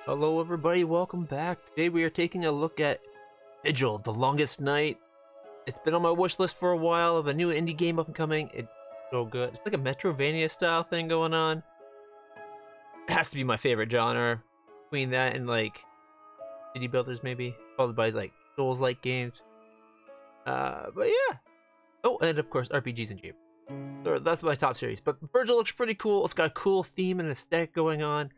Hello everybody, welcome back. Today we are taking a look at Vigil, The Longest Night. It's been on my wish list for a while of a new indie game up and coming. It's so good. It's like a Metrovania style thing going on. It has to be my favorite genre. Between that and like city builders maybe, followed by like Souls-like games. But yeah. Oh, and of course RPGs and games. So that's my top series. But Vigil looks pretty cool. It's got a cool theme and aesthetic going on.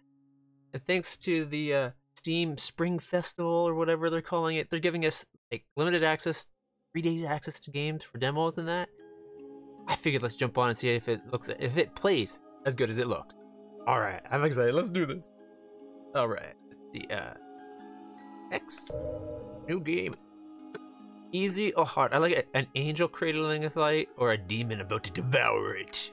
And thanks to the Steam Spring Festival or whatever they're calling it, they're giving us like limited access, 3 days access to games for demos and that. I figured let's jump on and see if it plays as good as it looks. All right, I'm excited. Let's do this. All right, it's the X new game. Easy or hard? I like it. An angel cradling a light or a demon about to devour it.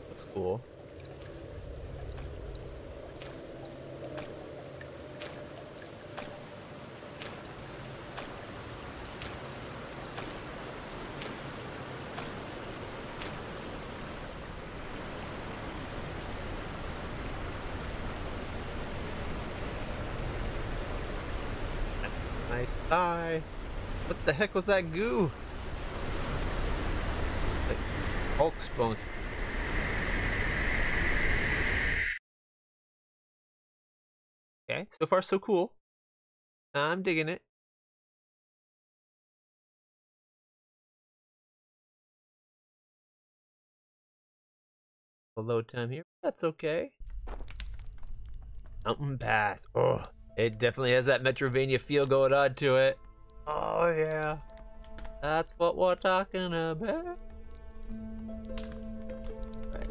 That's cool. That's a nice thigh. What the heck was that goo? Like Hulk spunk. Okay, so far so cool. I'm digging it. A load time here. That's okay. Mountain Pass. Oh, it definitely has that Metrovania feel going on to it. Oh yeah. That's what we're talking about. Right.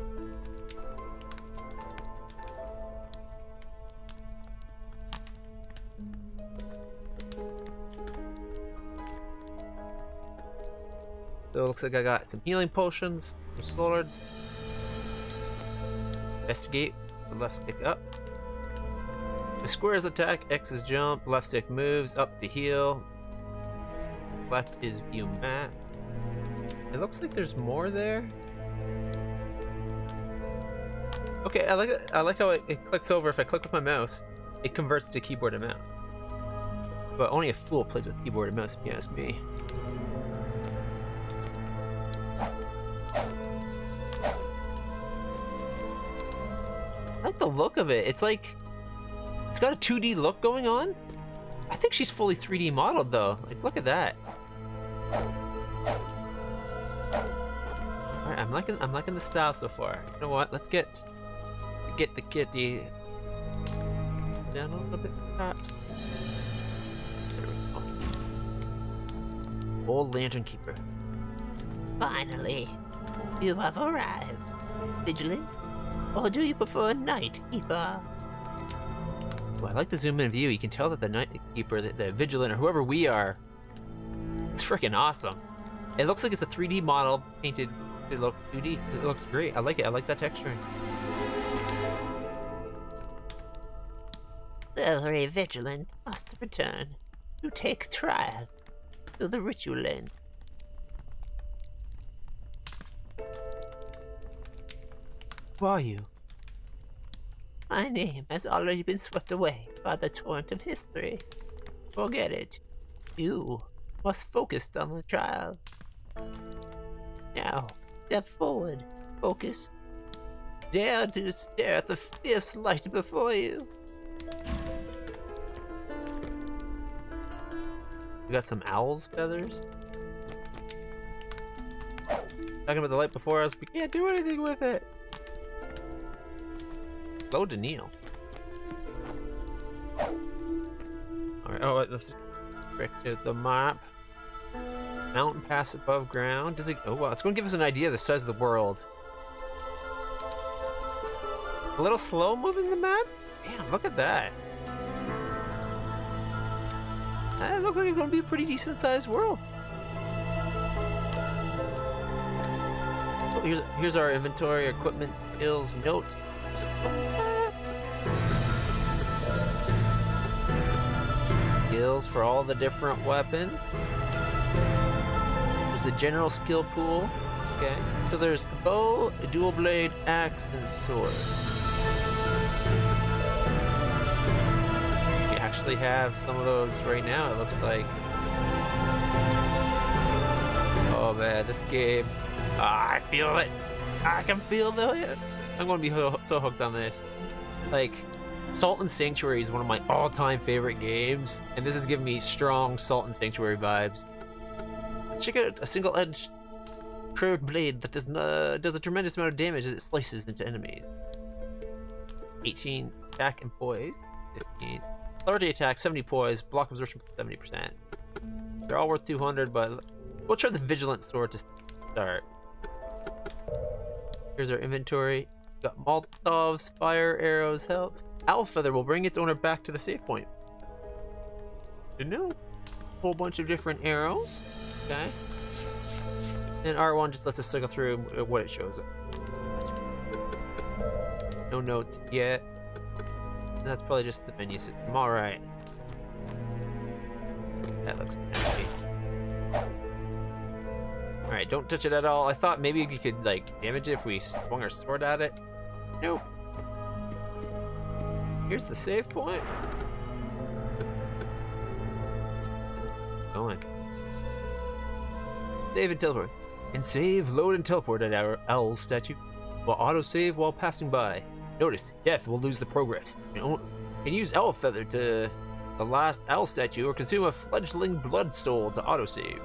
So it looks like I got some healing potions, some swords. Investigate, the left stick up. The square is attack, X is jump, left stick moves, up to heal. Left is view map. It looks like there's more there. Okay, I like it. I like how it clicks over. If I click with my mouse, it converts to keyboard and mouse. But only a fool plays with keyboard and mouse, if you ask me. I like the look of it. It's like, it's got a 2D look going on. I think she's fully 3D modeled though. Like, look at that. All right, I'm liking the style so far. You know what? Let's get the kitty down a little bit, perhaps. There we go. Old Lantern Keeper. Finally, you have arrived. Vigilant? Or do you prefer Night Keeper? Well, I like the zoom in view. You can tell that the Night Keeper, the Vigilant, or whoever we are, it's freaking awesome. It looks like it's a 3D model painted to look 2D. It looks great. I like it. I like that texturing. Every Vigilant must return to take trial to the ritual end. Who are you? My name has already been swept away by the torrent of history. Forget it. You must focus on the trial. Now, step forward. Focus. Dare to stare at the fierce light before you. We got some owl's feathers. Talking about the light before us, we can't do anything with it. Low to kneel. Alright, oh, let's direct to the map. Mountain pass above ground. Does it? Oh, wow, it's going to give us an idea of the size of the world. A little slow moving the map? Damn, look at that. It looks like it's going to be a pretty decent sized world. Oh, here's our inventory, equipment, skills, notes. skills for all the different weapons. There's a general skill pool. Okay, so there's a bow, a dual blade, axe, and sword. We actually have some of those right now, it looks like. Oh man, this game. I feel it. I can feel it. I'm going to be so hooked on this. Like, Salt and Sanctuary is one of my all-time favorite games, and this is giving me strong Salt and Sanctuary vibes. Let's check out a single-edged curved blade that does a tremendous amount of damage as it slices into enemies. 18 attack and poise. 15. Authority attack, 70 poise. Block absorption, 70%. They're all worth 200, but we'll try the Vigilant Sword to start. Here's our inventory. Got Molotovs, fire, arrows, health. Owl Feather will bring its owner back to the save point. Good to know. Whole bunch of different arrows. Okay. And R1 just lets us cycle through what it shows us. No notes yet. And that's probably just the menu system. Alright. That looks nasty. Alright, don't touch it at all. I thought maybe you could, like, damage it if we swung our sword at it. Nope. Here's the save point. Going. Save and teleport. And save, load, and teleport at our owl statue. Will auto-save while passing by. Notice, death will lose the progress. You can use Owl Feather to the last owl statue or consume a fledgling blood stole to auto-save.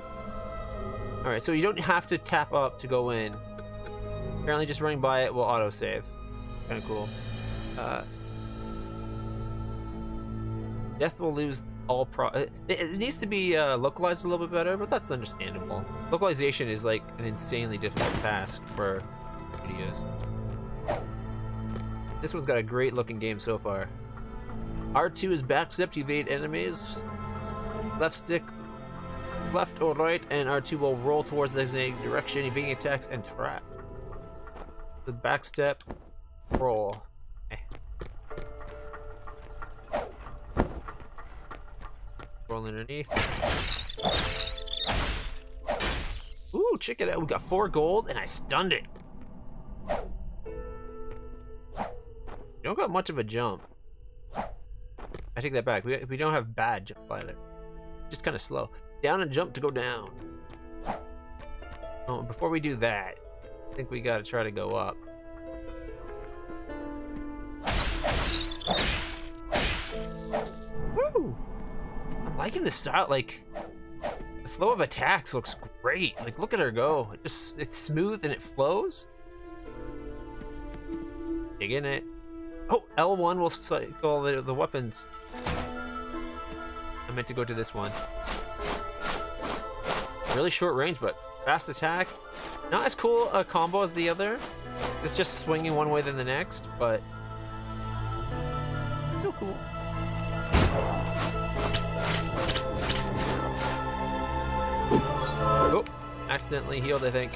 Alright, so you don't have to tap up to go in. Apparently just running by it will auto-save. Kinda cool. Death will lose all it needs to be localized a little bit better, but that's understandable. Localization is like an insanely difficult task for videos. This one's got a great looking game so far. R2 is backstep to evade enemies. Left stick, left or right, and R2 will roll towards the designated direction, evading attacks and trap. The backstep, roll. Roll underneath. Ooh, check it out. We got 4 gold and I stunned it. We don't got much of a jump. I take that back. We don't have bad jump either. Just kind of slow. Down and jump to go down. Oh, before we do that, I think we gotta try to go up. Woo! I'm liking the style, like, the flow of attacks looks great. Like, look at her go. It's smooth and it flows. Digging it. Oh, L1 will cycle the weapons. I meant to go to this one. Really short range, but fast attack. Not as cool a combo as the other. It's just swinging one way than the next, but still cool. Oh, accidentally healed, I think.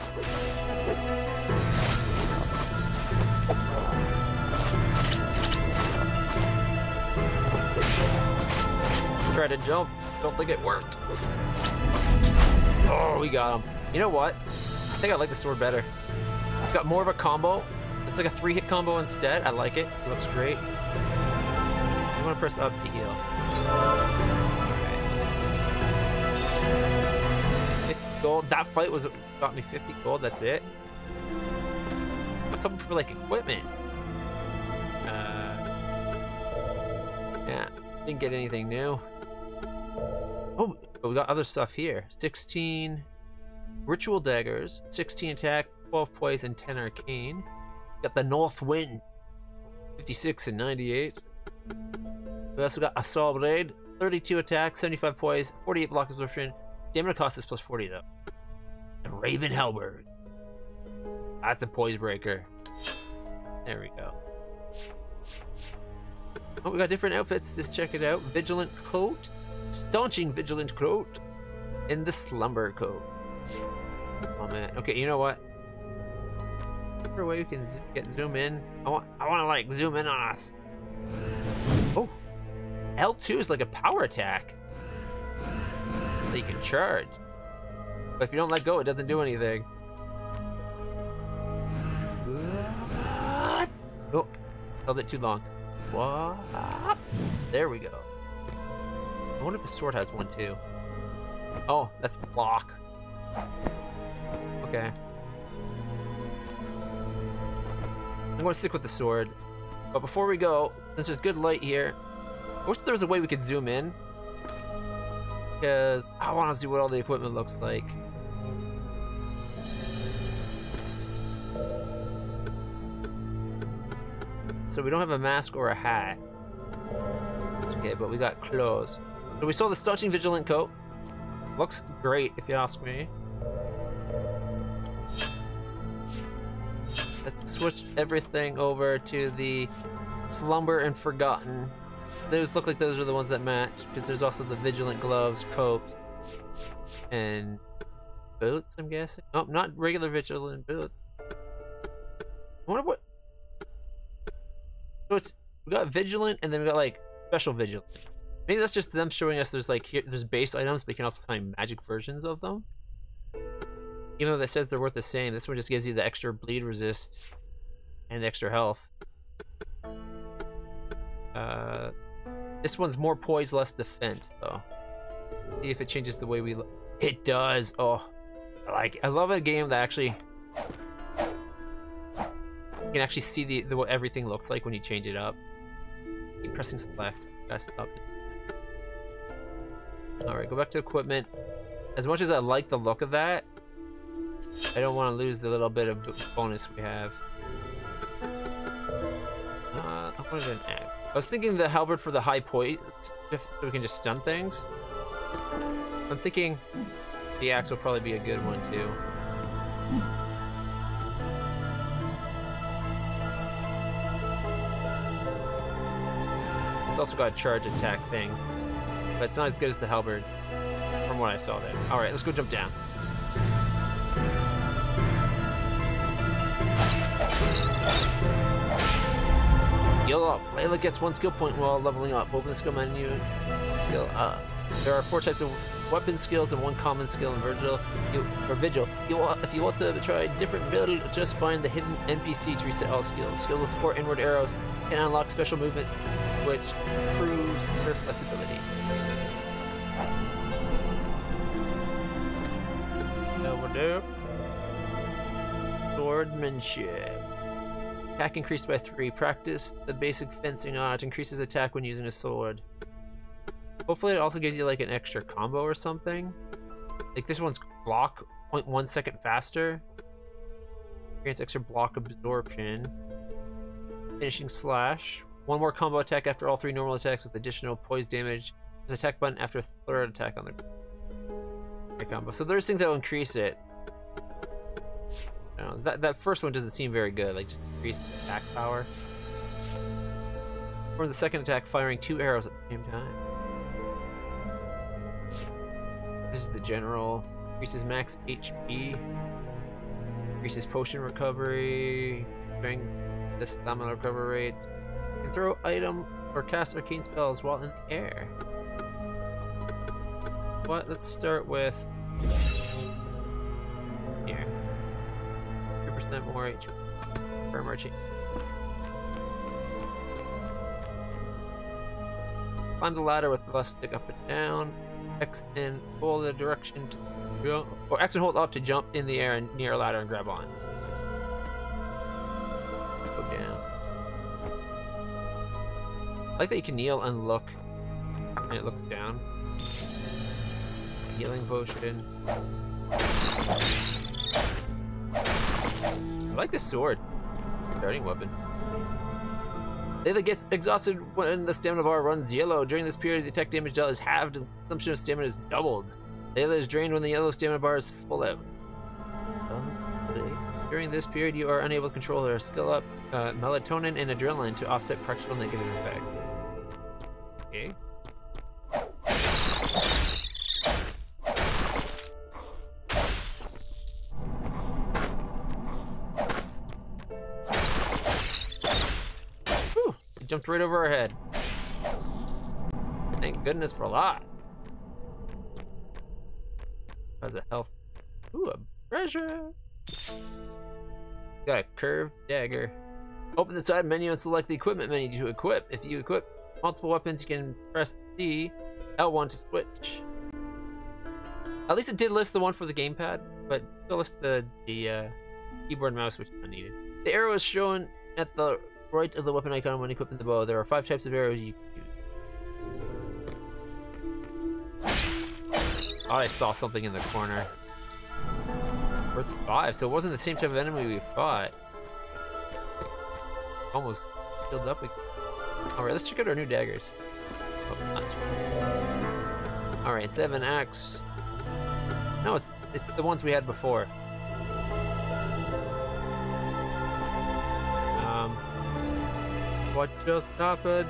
Try to jump. Don't think it worked. Oh, we got him. You know what? I think I like the sword better. It's got more of a combo. It's like a 3-hit combo instead. I like it. It looks great. I'm gonna press up to heal. Okay. 50 gold. That fight got me 50 gold. That's it. Something for like equipment. Yeah. Didn't get anything new. Oh, but we got other stuff here. 16 ritual daggers, 16 attack, 12 poise, and 10 arcane. Got the North Wind, 56 and 98. We also got Assault Blade, 32 attack, 75 poise, 48 block absorption. Stamina cost is plus 40 though. And Raven Halberd. That's a poise breaker. There we go. Oh, we got different outfits. Just check it out. Vigilant coat, staunching vigilant coat, and the slumber coat. Oh man. Okay, you know what? Is there a way we can zoom in? I want to like zoom in on us. Oh, L2 is like a power attack. that you can charge. But if you don't let go, it doesn't do anything. Oh, held it too long. What? There we go. I wonder if the sword has one too. Oh, that's block. Okay. I'm going to stick with the sword. But before we go, since there's good light here, I wish there was a way we could zoom in. Because I want to see what all the equipment looks like. So we don't have a mask or a hat. It's okay, but we got clothes. So we saw the stunting vigilant coat. Looks great, if you ask me. Let's switch everything over to the slumber and forgotten. Those look like those are the ones that match, because there's also the vigilant gloves, coat, and boots, I'm guessing. Oh, not regular vigilant boots. I wonder what. So we got vigilant, and then we got like special vigilant. Maybe that's just them showing us there's like there's base items, but you can also find magic versions of them. Even though that says they're worth the same, this one just gives you the extra bleed resist and the extra health. This one's more poise, less defense, though. See if it changes the way we look. It does. Oh, I like it. I love a game that actually you can actually see what everything looks like when you change it up. Keep pressing select. Gotta stop it. All right, go back to equipment. As much as I like the look of that, I don't want to lose the little bit of bonus we have. I wanted an axe. I was thinking the halberd for the high point, so we can just stun things. I'm thinking the axe will probably be a good one too. It's also got a charge attack thing, but it's not as good as the halberds from what I saw there. All right, let's go jump down. Heal up. Leila gets 1 skill point while leveling up. Open the skill menu. Skill up. There are 4 types of weapon skills and 1 common skill in Vigil. If you want to try a different build, just find the hidden NPC to reset all skills. Skill with 4 inward arrows can unlock special movement, which improves her flexibility. Over Swordmanship. Attack increased by 3. Practice the basic fencing art. Increases attack when using a sword. Hopefully it also gives you like an extra combo or something. Like this one's block 0.1 second faster. Grants extra block absorption. Finishing slash. 1 more combo attack after all 3 normal attacks with additional poise damage. There's attack button after a third attack on the combo. So there's things that will increase it. That first one doesn't seem very good, like just increased attack power. For the second attack, firing 2 arrows at the same time. This is the general. Increases max HP. Increases potion recovery. Strength, the stamina recovery rate. You can throw item or cast arcane spells while in the air. But let's start with here. 3% more HP for marching. Climb the ladder with the left stick up and down. X and hold the direction to jump, or X and hold up to jump in the air and near a ladder and grab on. Go down. I like that you can kneel and look, and it looks down. Healing potion. I like this sword. Starting weapon. Leila gets exhausted when the stamina bar runs yellow. During this period, the attack damage dealt is halved and consumption of stamina is doubled. Leila is drained when the yellow stamina bar is full out. During this period, you are unable to control her. Skill up melatonin and adrenaline to offset practical negative effect. Okay. Jumped right over our head. Thank goodness for a lot. Has a health. Ooh, a treasure. Got a curved dagger. Open the side menu and select the equipment menu to equip. If you equip multiple weapons, you can press D, L1 to switch. At least it did list the one for the gamepad, but still list the keyboard and mouse, which is unneeded. The arrow is shown at the right of the weapon icon when equipping the bow. There are 5 types of arrows you can use. Oh, I saw something in the corner. Worth 5, so it wasn't the same type of enemy we fought. Almost filled up again. Alright, let's check out our new daggers. Oh, that's right. Alright, 7x. No, it's the ones we had before. What just happened?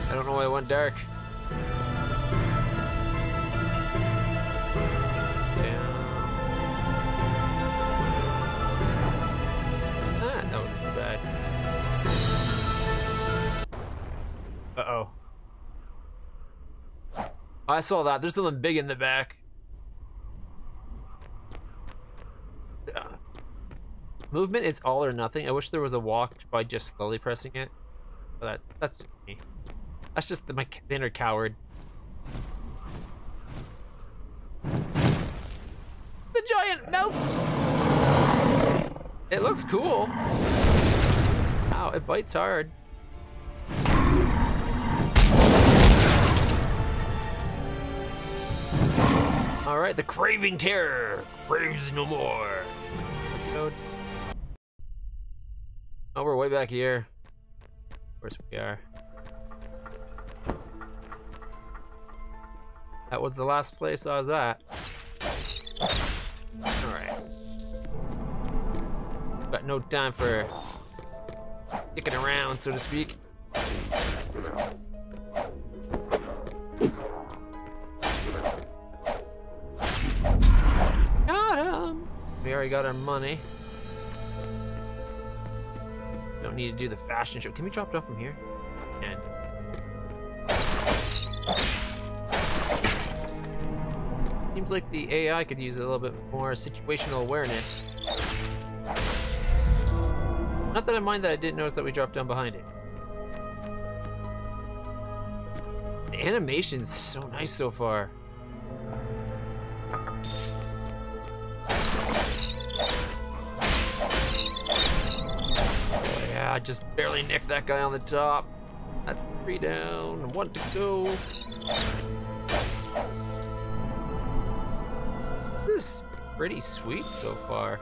I don't know why it went dark. That was bad. Uh-oh. I saw that. There's something big in the back. Movement is all or nothing. I wish there was a walk by just slowly pressing it. But that's just me. That's just my inner coward. The giant mouth! It looks cool. Ow, it bites hard. Alright, the craving terror. Craves no more. Oh, we're way back here. Of course we are. That was the last place I was at. Alright. Got no time for sticking around, so to speak. Got him! We already got our money. Don't need to do the fashion show. Can we drop it off from here? And seems like the AI could use a little bit more situational awareness. Not that I mind that I didn't notice that we dropped down behind it. The animation's so nice so far. Oh yeah, I just barely nicked that guy on the top. That's 3 down and 1 to go. This is pretty sweet so far.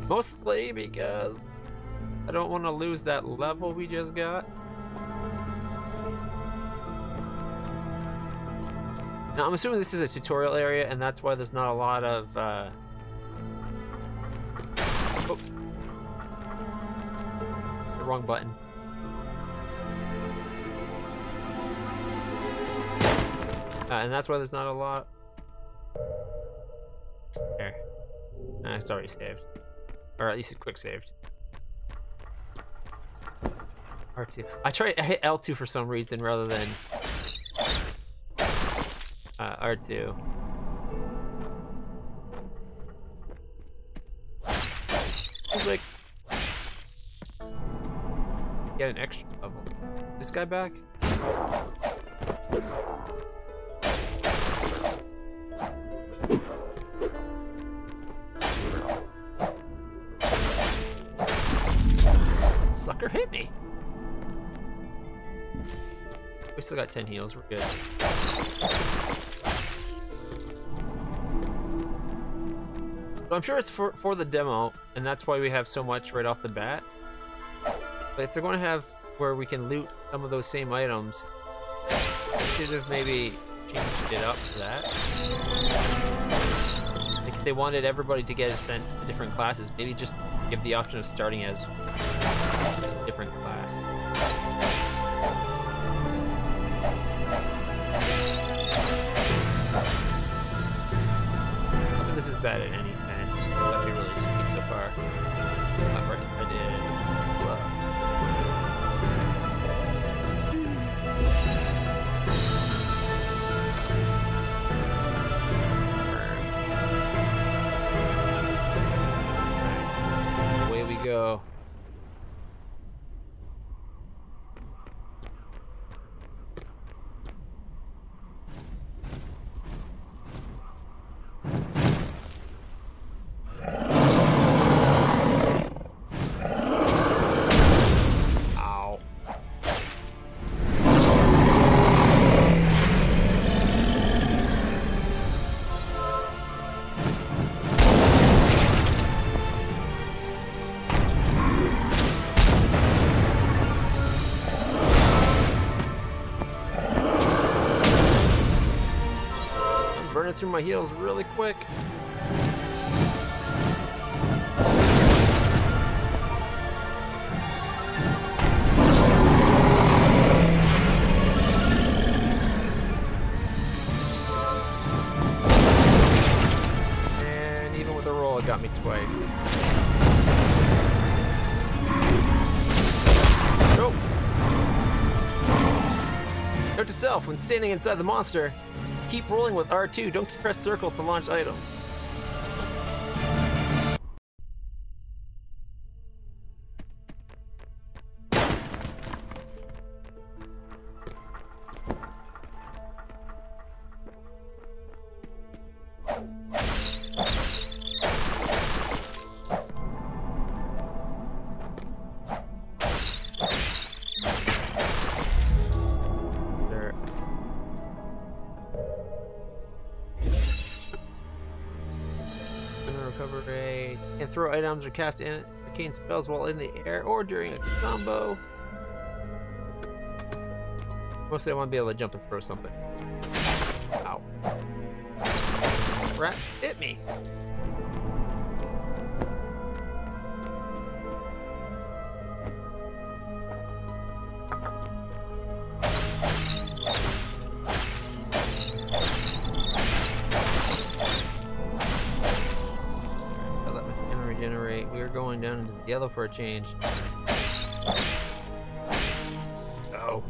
Mostly because I don't want to lose that level we just got. Now I'm assuming this is a tutorial area and that's why there's not a lot of oh. The wrong button. And that's why there's not a lot. There. It's already saved. Or at least it's quick saved. R2. I hit L2 for some reason rather than R2. It's like get an extra level. This guy back? Sucker hit me. We still got 10 heals, we're good. So I'm sure it's for the demo, and that's why we have so much right off the bat. But if they're going to have where we can loot some of those same items, they should have maybe changed it up for that. Like if they wanted everybody to get sent to different classes, maybe just give the option of starting as a different class. Not that this is bad at any event. It's actually really sweet so so far. Right, I did. Away we go. Burning through my heals really quick. And even with a roll, it got me twice. Nope. Note to self, when standing inside the monster, keep rolling with R2, don't press circle to launch item. Recovery. Can't throw items or cast arcane spells while in the air or during a combo. Mostly I want to be able to jump and throw something. Ow. Rat hit me. We are going down into the yellow for a change. Oh.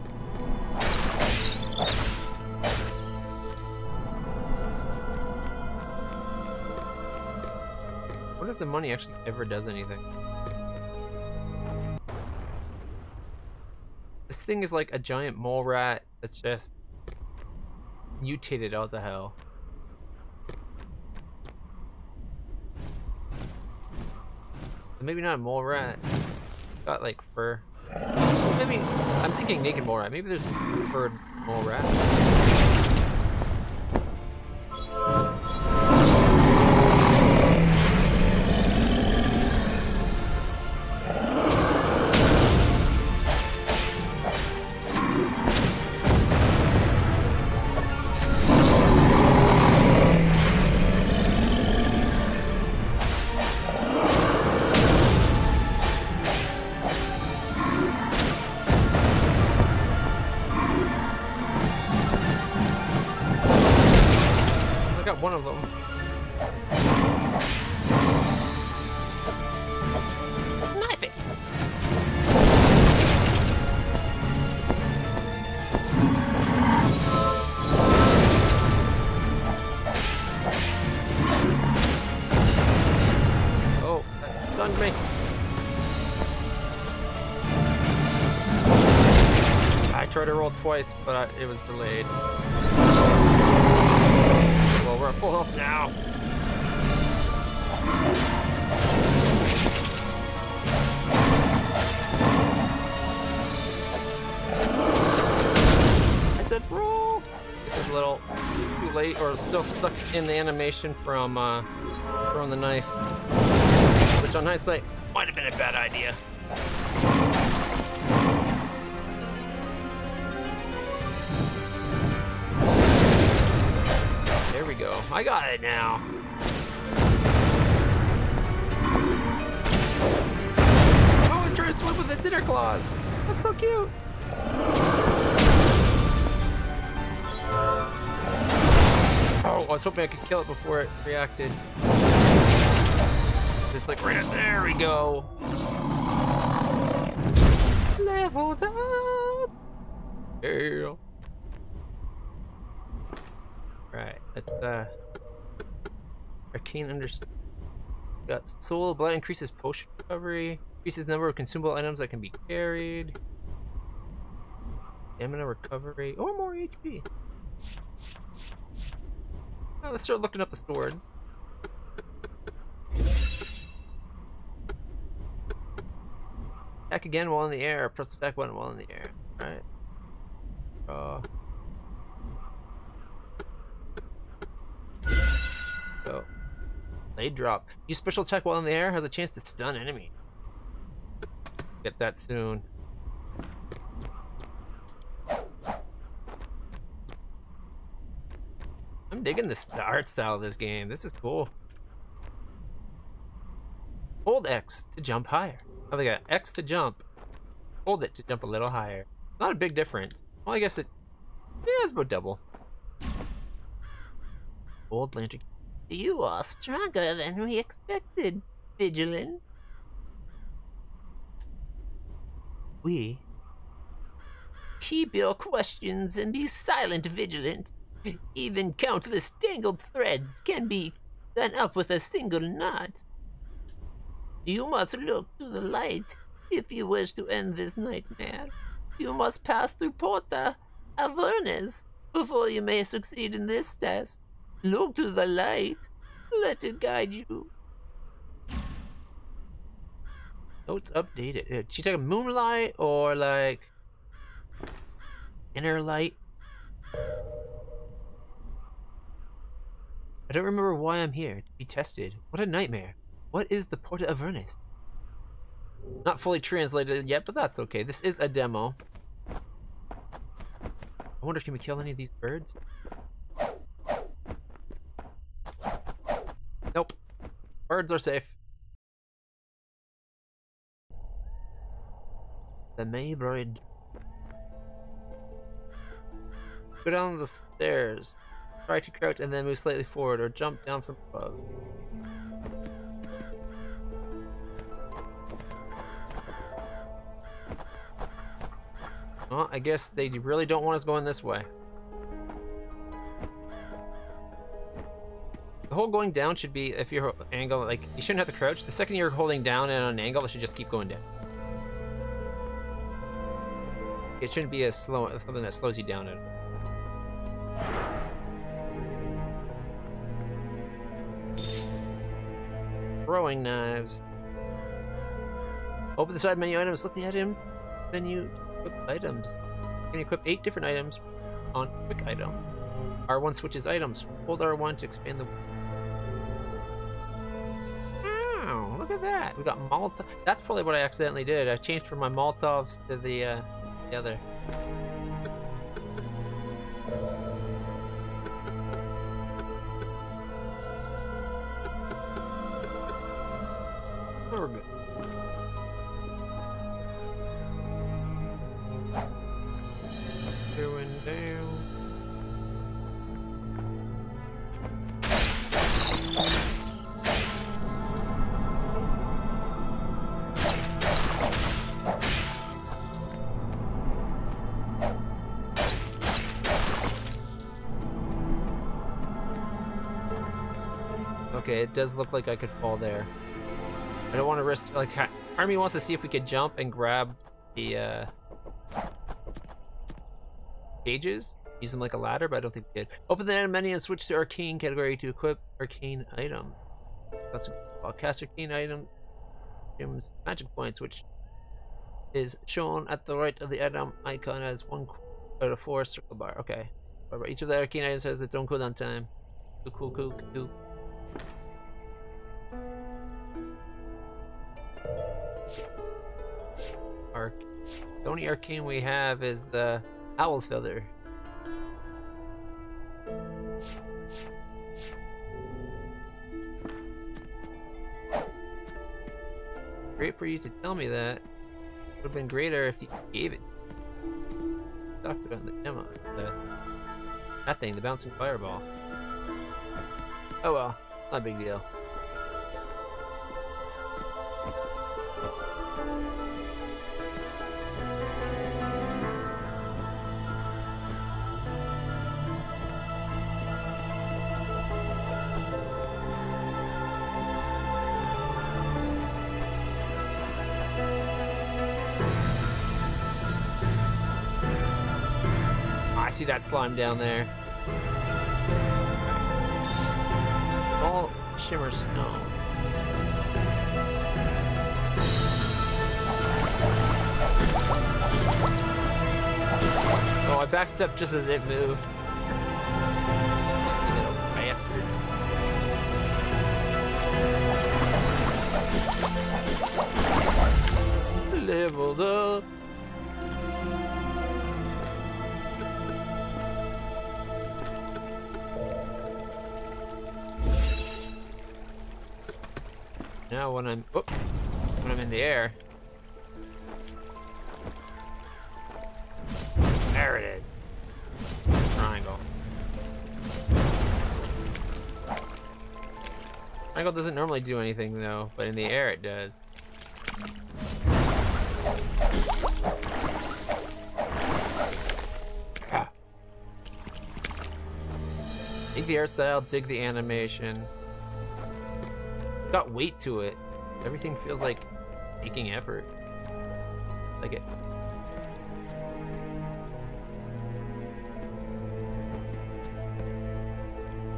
What if the money actually ever does anything? This thing is like a giant mole rat that's just mutated out the hell. Maybe not a mole rat. Got like fur. So maybe I'm thinking naked mole rat. Maybe there's a furred mole rat. One of them. Knife it. Oh, that stunned me. I tried to roll twice, but it was delayed. Well, we're at full health now. I said roll. This is a little too late, or still stuck in the animation from throwing the knife, which on hindsight might have been a bad idea. There we go. I got it now. Oh, and try to swim with its inner claws. That's so cute. Oh, I was hoping I could kill it before it reacted. It's like right there we go. Leveled up. Yeah. Right, let's arcane understand. Got soul blood increases potion recovery, increases number of consumable items that can be carried. Stamina recovery, or more HP. Oh, let's start looking up the sword. Attack again while in the air. Press the attack button while in the air. Alright. Go. Blade drop. Use special attack while in the air. Has a chance to stun enemy. Get that soon. I'm digging the art style of this game. This is cool. Hold X to jump higher. Oh, they got X to jump. Hold it to jump a little higher. Not a big difference. Well, I guess it's about double. Old lantern. You are stronger than we expected, Vigil. We? Keep your questions and be silent, Vigilant. Even countless tangled threads can be done up with a single knot. You must look to the light if you wish to end this nightmare. You must pass through Porta Avernus before you may succeed in this test. Look to the light. Let it guide you. Oh, it's updated. Did she take a moonlight or like inner light? I don't remember why I'm here. To be tested. What a nightmare. What is the Porta Avernus? Not fully translated yet, but that's okay. This is a demo. I wonder, can we kill any of these birds? Nope. Birds are safe. The May Bridge. Go down the stairs. Try to crouch and then move slightly forward or jump down from above. Well, I guess they really don't want us going this way. The whole going down should be, if you're angle, like, you shouldn't have to crouch. The second you're holding down and on an angle, it should just keep going down. It shouldn't be something that slows you down at all. Throwing knives. Open the side menu items, look at him. Menu, equip items. You can equip 8 different items on quick item. R1 switches items. Hold R1 to expand the... Wow, look at that. We got Molotov. That's probably what I accidentally did. I changed from my Molotovs to the other. Oh, we're good. Going down. Okay, it does look like I could fall there. I don't want to risk, like, Army wants to see if we could jump and grab the cages, use them like a ladder, but I don't think we did. Open the menu and switch to arcane category to equip arcane item. That's I'll cast arcane item, magic points, which is shown at the right of the item icon as 1 out of 4 circle bar. Okay, each of the arcane items has its own cooldown time. Cool. The only arcane we have is the Owl's Feather. Great for you to tell me that. Would have been greater if you gave it. Talked about in the demo. That thing, the bouncing fireball. Oh well, not a big deal. see that slime down there. All shimmer snow. Oh, I backstepped just as it moved. You little bastard. Leveled up. Now when I'm in the air. There it is. Triangle. Triangle doesn't normally do anything though, but in the air it does. Dig the art style, dig the animation. Got weight to it. Everything feels like making effort. Like it.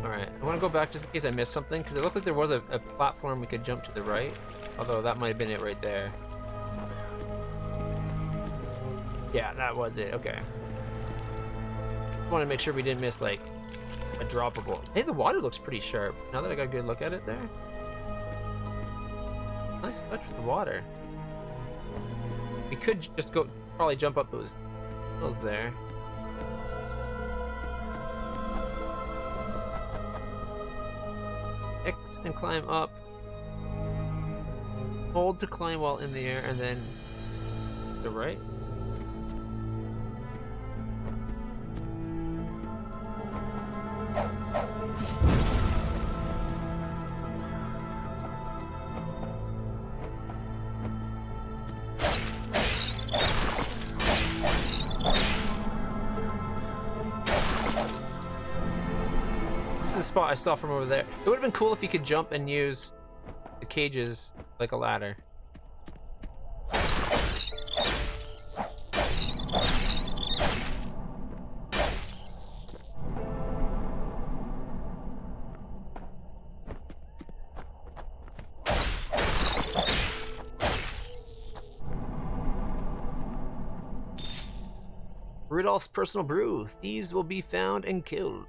Alright, I want to go back just in case I missed something, because it looked like there was a platform we could jump to the right. Although that might have been it right there. Yeah, that was it. Okay. Just want to make sure we didn't miss, like, a droppable. Hey, the water looks pretty sharp. Now that I got a good look at it there. Nice touch with the water. We could just go, probably jump up those hills there. X and climb up. Hold to climb while in the air, and then the right. Spot I saw from over there. It would have been cool if you could jump and use the cages like a ladder. Rudolph's personal brew. Thieves will be found and killed.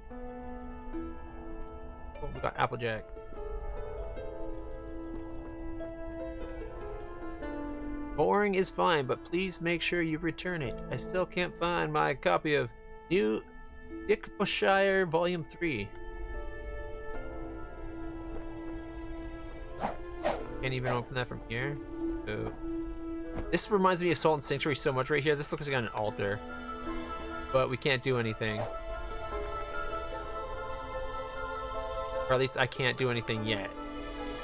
Oh, we got Applejack. Boring is fine, but please make sure you return it. I still can't find my copy of New Dickbushire Volume 3. Can't even open that from here. Oh. This reminds me of Salt and Sanctuary so much right here. This looks like an altar. But we can't do anything. Or at least I can't do anything yet.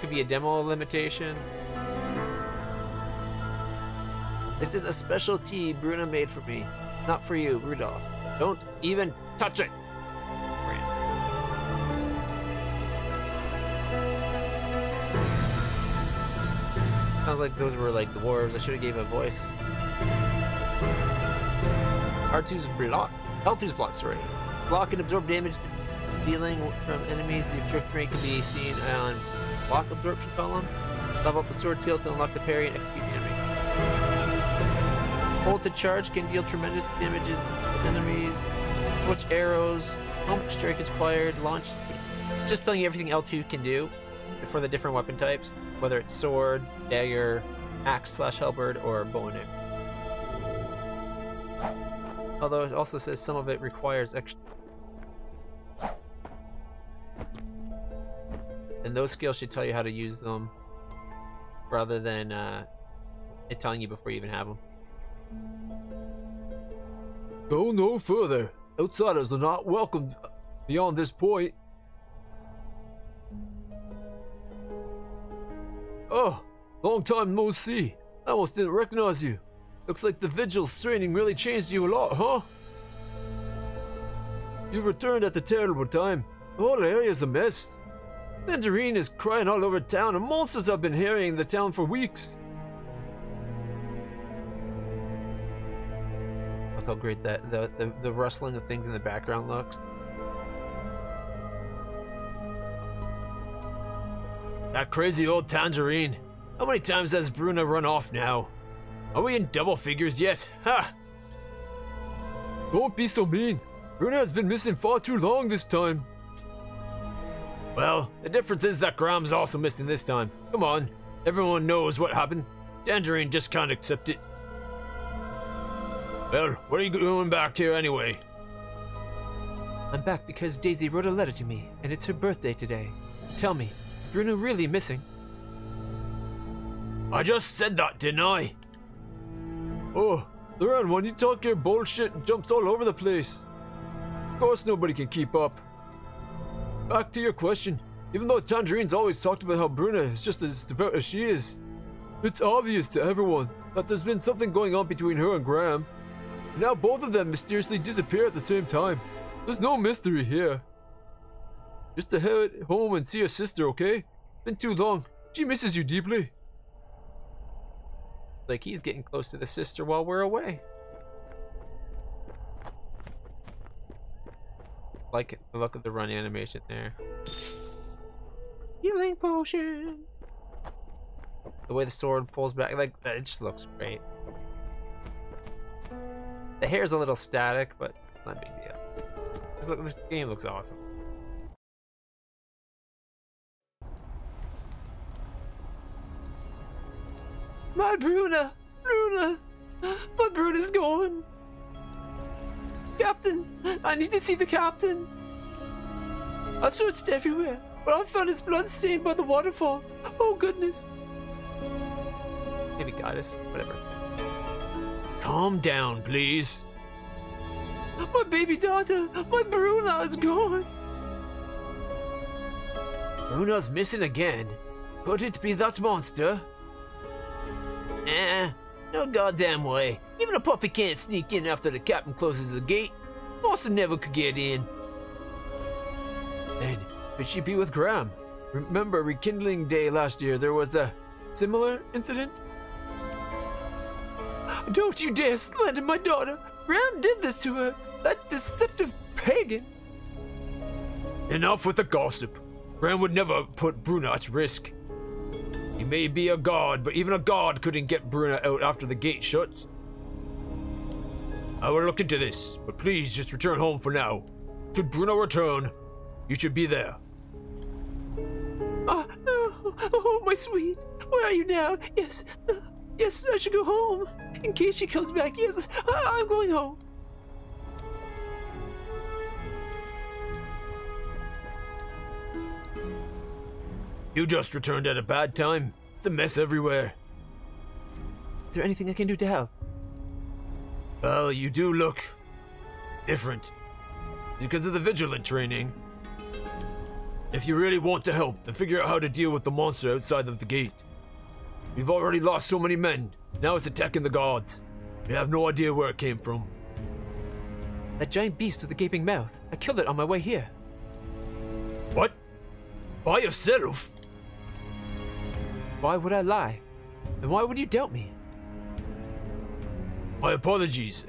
Could be a demo limitation. This is a special tea Bruna made for me. Not for you, Rudolph. Don't even touch it! Sounds like those were like dwarves. I should have gave a voice. R2's block. L2's block, sorry. Block and absorb damage dealing from enemies. The obstruct rate can be seen on block absorption column. Level up the sword skill to unlock the parry and execute the enemy. Hold to charge can deal tremendous damages to enemies. Switch arrows. Helmet strike is acquired. Launch. Just telling you everything L2 can do for the different weapon types, whether it's sword, dagger, axe / halberd, or bow and arrow. Although it also says some of it requires extra. And those skills should tell you how to use them, rather than it telling you before you even have them. Go no further. Outsiders are not welcome beyond this point. Oh, long time no see. I almost didn't recognize you. Looks like the Vigil's training really changed you a lot, huh? You returned at a terrible time. The whole area's a mess. Tangerine is crying all over town, and monsters have been harrying the town for weeks. how great that the rustling of things in the background looks. That crazy old Tangerine. How many times has Bruna run off now? Are we in double figures yet? Ha! Don't be so mean. Bruna has been missing far too long this time. Well, the difference is that Graham's also missing this time. Come on, everyone knows what happened. Tangerine just can't accept it. Well, what are you doing back here anyway? I'm back because Daisy wrote a letter to me, and it's her birthday today. Tell me, is Bruno really missing? I just said that, didn't I? Oh, the round one, you talk your bullshit and jumps all over the place. Of course nobody can keep up. Back to your question. Even though Tangerine's always talked about how Bruna is just as devout as she is, it's obvious to everyone that there's been something going on between her and Graham. And now both of them mysteriously disappear at the same time. There's no mystery here. Just to head home and see her sister, okay? Been too long. She misses you deeply. Like he's getting close to the sister while we're away. Like the look of the run animation there. Healing potion. The way the sword pulls back, like it just looks great. The hair's a little static, but not a big deal. This game looks awesome. My Bruna! Bruna! My Bruna's gone! Captain! I need to see the captain! I've searched everywhere, but I found his blood stained by the waterfall. Oh goodness! Maybe guide us, whatever. Calm down, please. My baby daughter! My Bruna is gone! Bruna's missing again. Could it be that monster? No goddamn way. Even a puppy can't sneak in after the captain closes the gate. Monster never could get in. Then, could she be with Graham? Remember Rekindling Day last year, there was a similar incident? Don't you dare slander my daughter! Graham did this to her! That deceptive pagan! Enough with the gossip. Graham would never put Bruna at risk. He may be a god, but even a god couldn't get Bruna out after the gate shuts. I will look into this, but please just return home for now. Should Bruna return, you should be there. Oh, my sweet. Where are you now? Yes, yes, I should go home. In case she comes back, yes, I'm going home. You just returned at a bad time. It's a mess everywhere. Is there anything I can do to help? Well, you do look different. Because of the vigilant training. If you really want to help, then figure out how to deal with the monster outside of the gate. We've already lost so many men. Now it's attacking the guards. We have no idea where it came from. That giant beast with the gaping mouth. I killed it on my way here. What? By yourself? Why would I lie? And why would you doubt me? My apologies.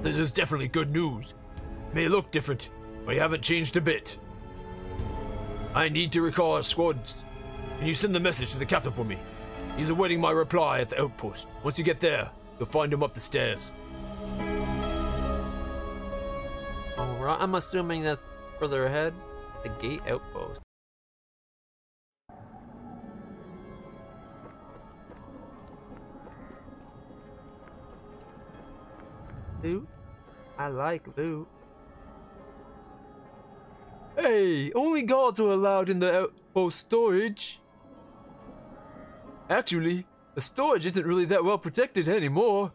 This is definitely good news. May look different, but you haven't changed a bit. I need to recall our squads. Can you send the message to the captain for me? He's awaiting my reply at the outpost. Once you get there, you'll find him up the stairs. Alright, I'm assuming that's further ahead. The gate outpost. Loot? I like loot. Hey, only guards are allowed in the outpost storage. Actually, the storage isn't really that well protected anymore.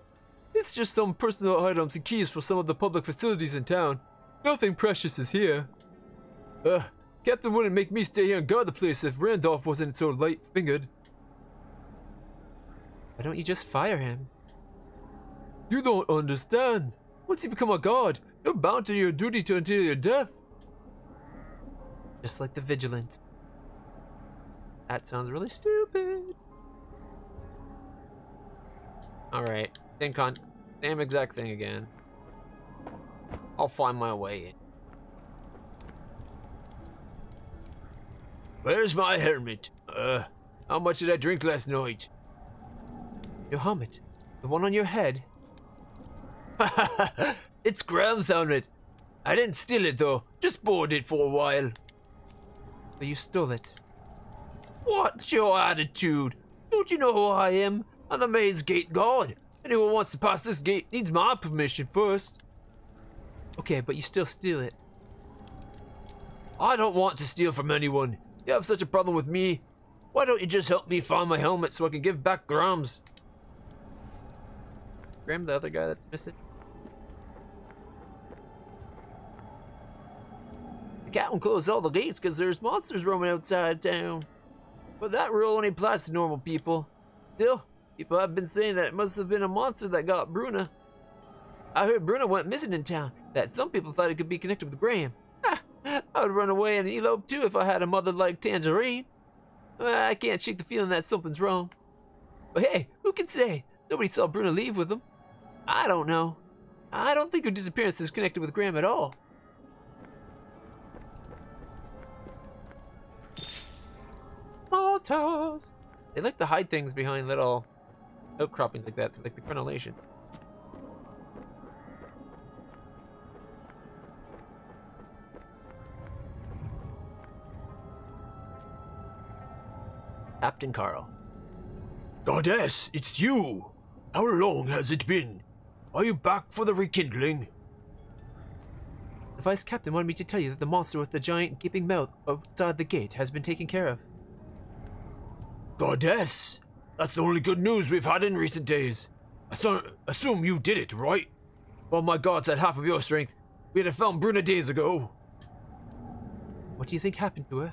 It's just some personal items and keys for some of the public facilities in town. Nothing precious is here. Captain wouldn't make me stay here and guard the place if Randolph wasn't so light-fingered. Why don't you just fire him? You don't understand. Once you become a god, you're bound to your duty to until your death. Just like the Vigilant. That sounds really stupid. Alright, Same exact thing again. I'll find my way in. Where's my helmet? How much did I drink last night? Your helmet. The one on your head. It's Graham's helmet. I didn't steal it though, just borrowed it for a while. But you stole it. What's your attitude? Don't you know who I am? I'm the maze gate guard. Anyone who wants to pass this gate needs my permission first. Okay, but you still steal it. I don't want to steal from anyone. You have such a problem with me. Why don't you just help me find my helmet so I can give back Graham's? Graham, the other guy that's missing. The captain closed all the gates because there's monsters roaming outside town. But that rule only applies to normal people. Still, people have been saying that it must have been a monster that got Bruna. I heard Bruna went missing in town, that some people thought it could be connected with Graham. I would run away and elope too if I had a mother like Tangerine. I can't shake the feeling that something's wrong. But hey, who can say? Nobody saw Bruna leave with him. I don't know. I don't think her disappearance is connected with Graham at all. Small toes. They like to hide things behind little outcroppings like that, like the crenellation. Captain Carl. Goddess, it's you! How long has it been? Are you back for the rekindling? The Vice Captain wanted me to tell you that the monster with the giant gaping mouth outside the gate has been taken care of. Goddess! That's the only good news we've had in recent days. I assume you did it, right? Well, my gods had half of your strength. We'd have found Bruna days ago. What do you think happened to her?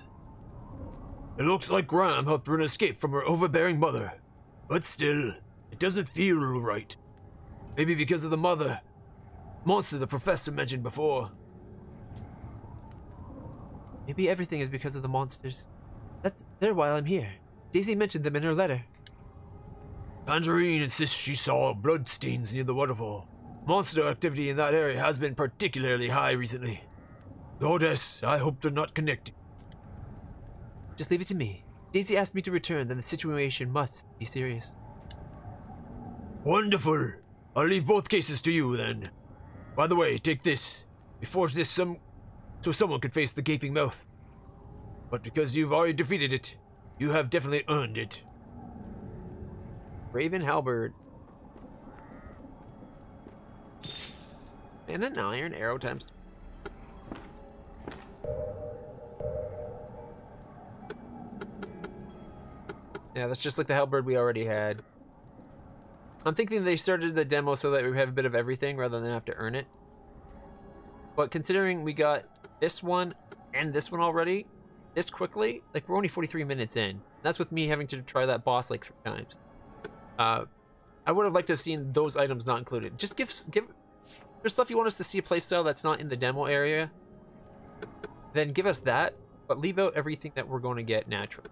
It looks like Graham helped Bruna escape from her overbearing mother. But still, it doesn't feel right. Maybe because of the monster the professor mentioned before. Maybe everything is because of the monsters. That's there while I'm here. Daisy mentioned them in her letter. Tangerine insists she saw blood stains near the waterfall. Monster activity in that area has been particularly high recently. Goddess, I hope they're not connected. Just leave it to me. Daisy asked me to return, then the situation must be serious. Wonderful. I'll leave both cases to you then. By the way, take this. We forged this so someone could face the gaping mouth. But because you've already defeated it, you have definitely earned it. Raven halberd. And an iron arrow times 2. Yeah, that's just like the halberd we already had. I'm thinking they started the demo so that we have a bit of everything rather than have to earn it. But considering we got this one and this one already, this quickly, like we're only 43 minutes in. That's with me having to try that boss like 3 times. I would have liked to have seen those items not included. Just give there's stuff you want us to see a playstyle that's not in the demo area. Then give us that, but leave out everything that we're going to get naturally.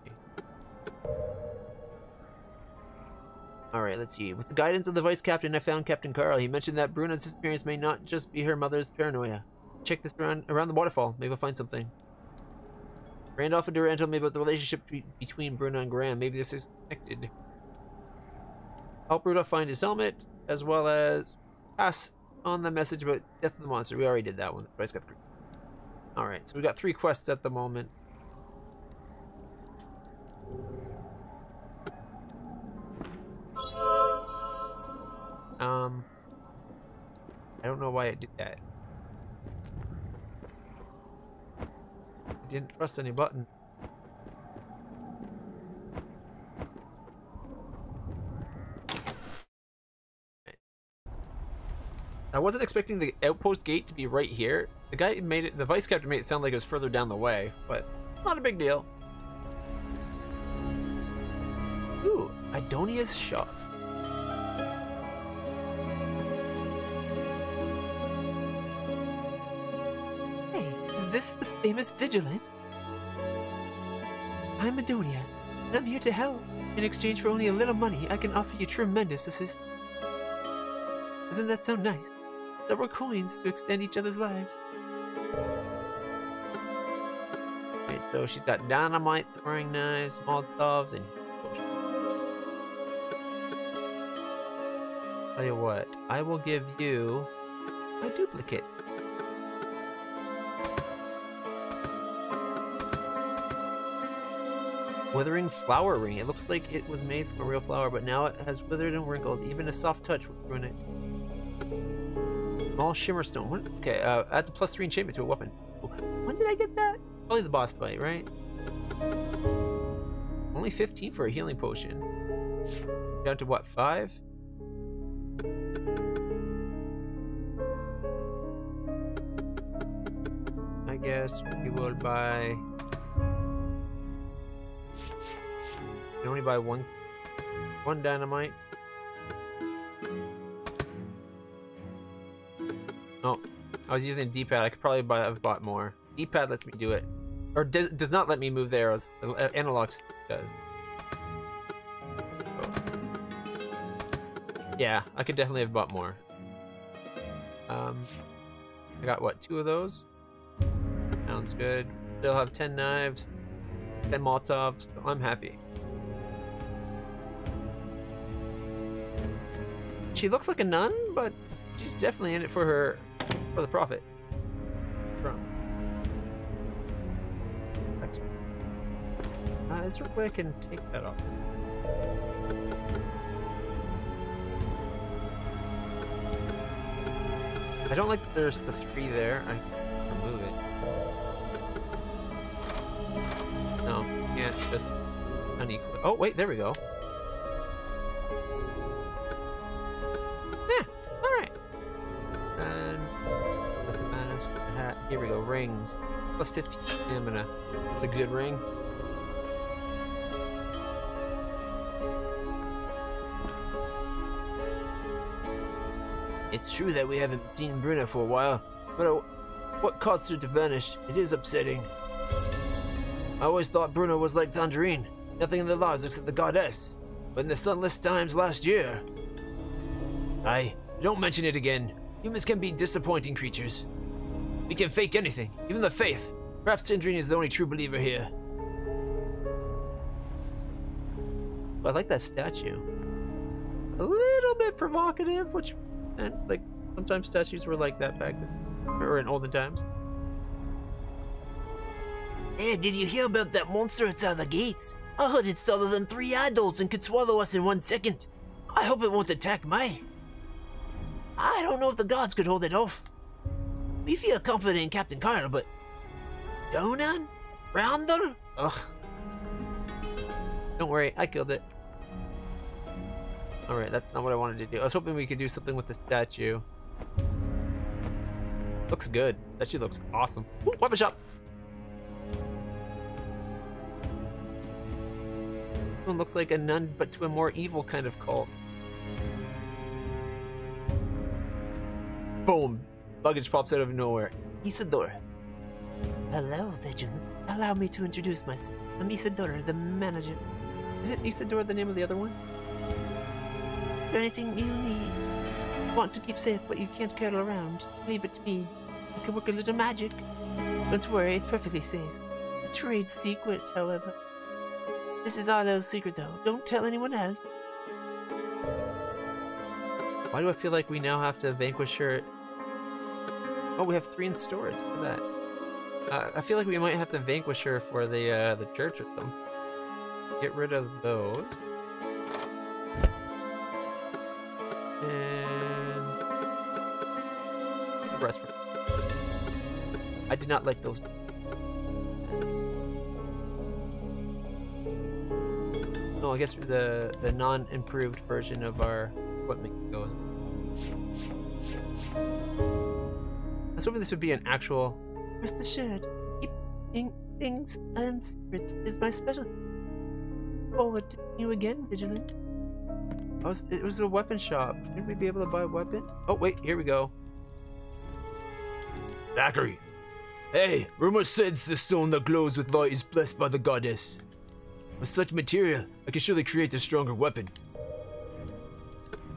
Alright, let's see. With the guidance of the Vice Captain, I found Captain Carl. He mentioned that Bruna's disappearance may not just be her mother's paranoia. Check this around the waterfall. Maybe we'll find something. Randolph and Durant told me about the relationship between Bruna and Graham. Maybe this is connected. Help Bruna find his helmet, as well as pass on the message about death of the monster. We already did that one. Bryce got 3. Alright, so we got 3 quests at the moment. I don't know why it did that. I didn't press any button. I wasn't expecting the outpost gate to be right here. The guy made it, the Vice Captain made it sound like it was further down the way, but not a big deal. Ooh, Idonia's shop. Hey, is this the famous Vigilant? I'm Adonia, and I'm here to help. In exchange for only a little money, I can offer you tremendous assistance. Doesn't that sound nice? Several coins to extend each other's lives. Right, so she's got dynamite, throwing knives, Molotovs, and tell you what, I will give you a duplicate. Withering flower ring. It looks like it was made from a real flower, but now it has withered and wrinkled. Even a soft touch would ruin it. Small shimmer stone. What? Okay, add the +3 enchantment to a weapon. When did I get that? Probably the boss fight, right? Only 15 for a healing potion. Down to what, 5? I guess we will buy... You can only buy one dynamite. Oh, I was using the D-pad. I could probably have bought more. D-pad lets me do it, or does not let me move the arrows. The analog does. Oh. Yeah, I could definitely have bought more. I got what, 2 of those? Sounds good. Still have 10 knives, 10 Molotovs. So I'm happy. She looks like a nun, but she's definitely in it for the profit. Is there a way I can take that off? I don't like that there's the 3 there. I can remove it. No, can't just unequal. Oh wait, there we go. Here we go, rings. +15 stamina. That's a good ring. It's true that we haven't seen Bruna for a while, but what caused her to vanish? It is upsetting. I always thought Bruna was like Tangerine, nothing in their lives except the goddess. But in the sunless times last year... Aye, don't mention it again. Humans can be disappointing creatures. We can fake anything, even the faith. Perhaps Tangerine is the only true believer here. I like that statue. A little bit provocative, which it's like sometimes statues were like that back then, or in olden times. Hey, did you hear about that monster outside the gates? I heard it's taller than 3 adults and could swallow us in 1 second. I hope it won't attack me. I don't know if the gods could hold it off. We feel confident in Captain Carl, but... Donan? Randall? Ugh. Don't worry, I killed it. Alright, that's not what I wanted to do. I was hoping we could do something with the statue. Looks good. Statue looks awesome. Ooh, weapon shop! One looks like a nun, but to a more evil kind of cult. Boom! Luggage pops out of nowhere. Isadora. Hello, Vigil. Allow me to introduce myself. I'm Isadora, the manager. Isn't Isadora the name of the other one? Anything you need. Want to keep safe, but you can't carry around. Leave it to me. I can work a little magic. Don't worry, it's perfectly safe. A trade secret, however. This is our little secret, though. Don't tell anyone else. Why do I feel like we now have to vanquish her? Oh, we have 3 in storage. Look at that. I feel like we might have to vanquish her for the church or something. Get rid of those. And the rest. I did not like those. No, I guess the non-improved version of our equipment goes. I was hoping this would be an actual. Rest assured, keeping things and secrets is my specialty. Forward to you again, Vigilant. It was a weapon shop. Shouldn't we be able to buy weapons? Oh wait, here we go. Zachary. Hey, rumor says the stone that glows with light is blessed by the goddess. With such material, I can surely create a stronger weapon.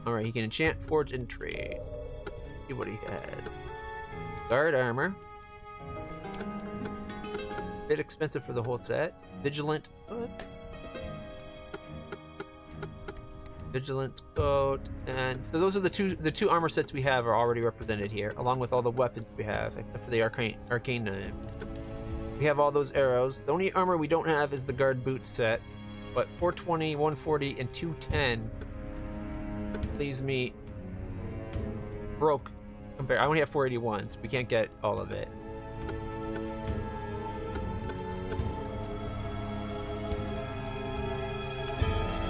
Alright, he can enchant, forge, and trade. See what he had. Guard armor. Bit expensive for the whole set. Vigilant hood. Vigilant coat. And so those are the two armor sets we have are already represented here, along with all the weapons we have, except for the arcane knife. We have all those arrows. The only armor we don't have is the guard boot set, but 420, 140, and 210 leaves me broke. I only have 481, so we can't get all of it.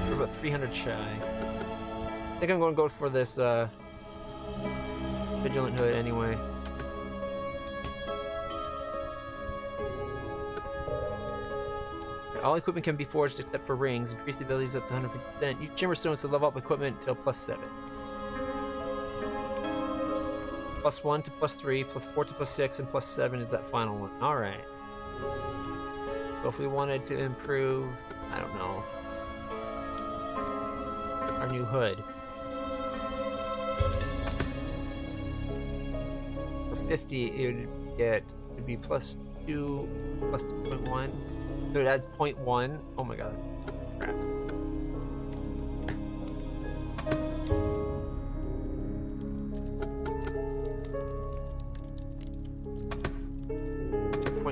We're about 300 shy. I think I'm going to go for this Vigilant hood anyway. All equipment can be forged except for rings. Increase the abilities up to 150%. Use Shimmer Stones to level up equipment until +7. +1 to +3, +4 to +6, and +7 is that final one. Alright. So if we wanted to improve, I don't know, our new hood. For 50, it would be +2, +2.1. So it adds 0.1. Oh my god. Crap.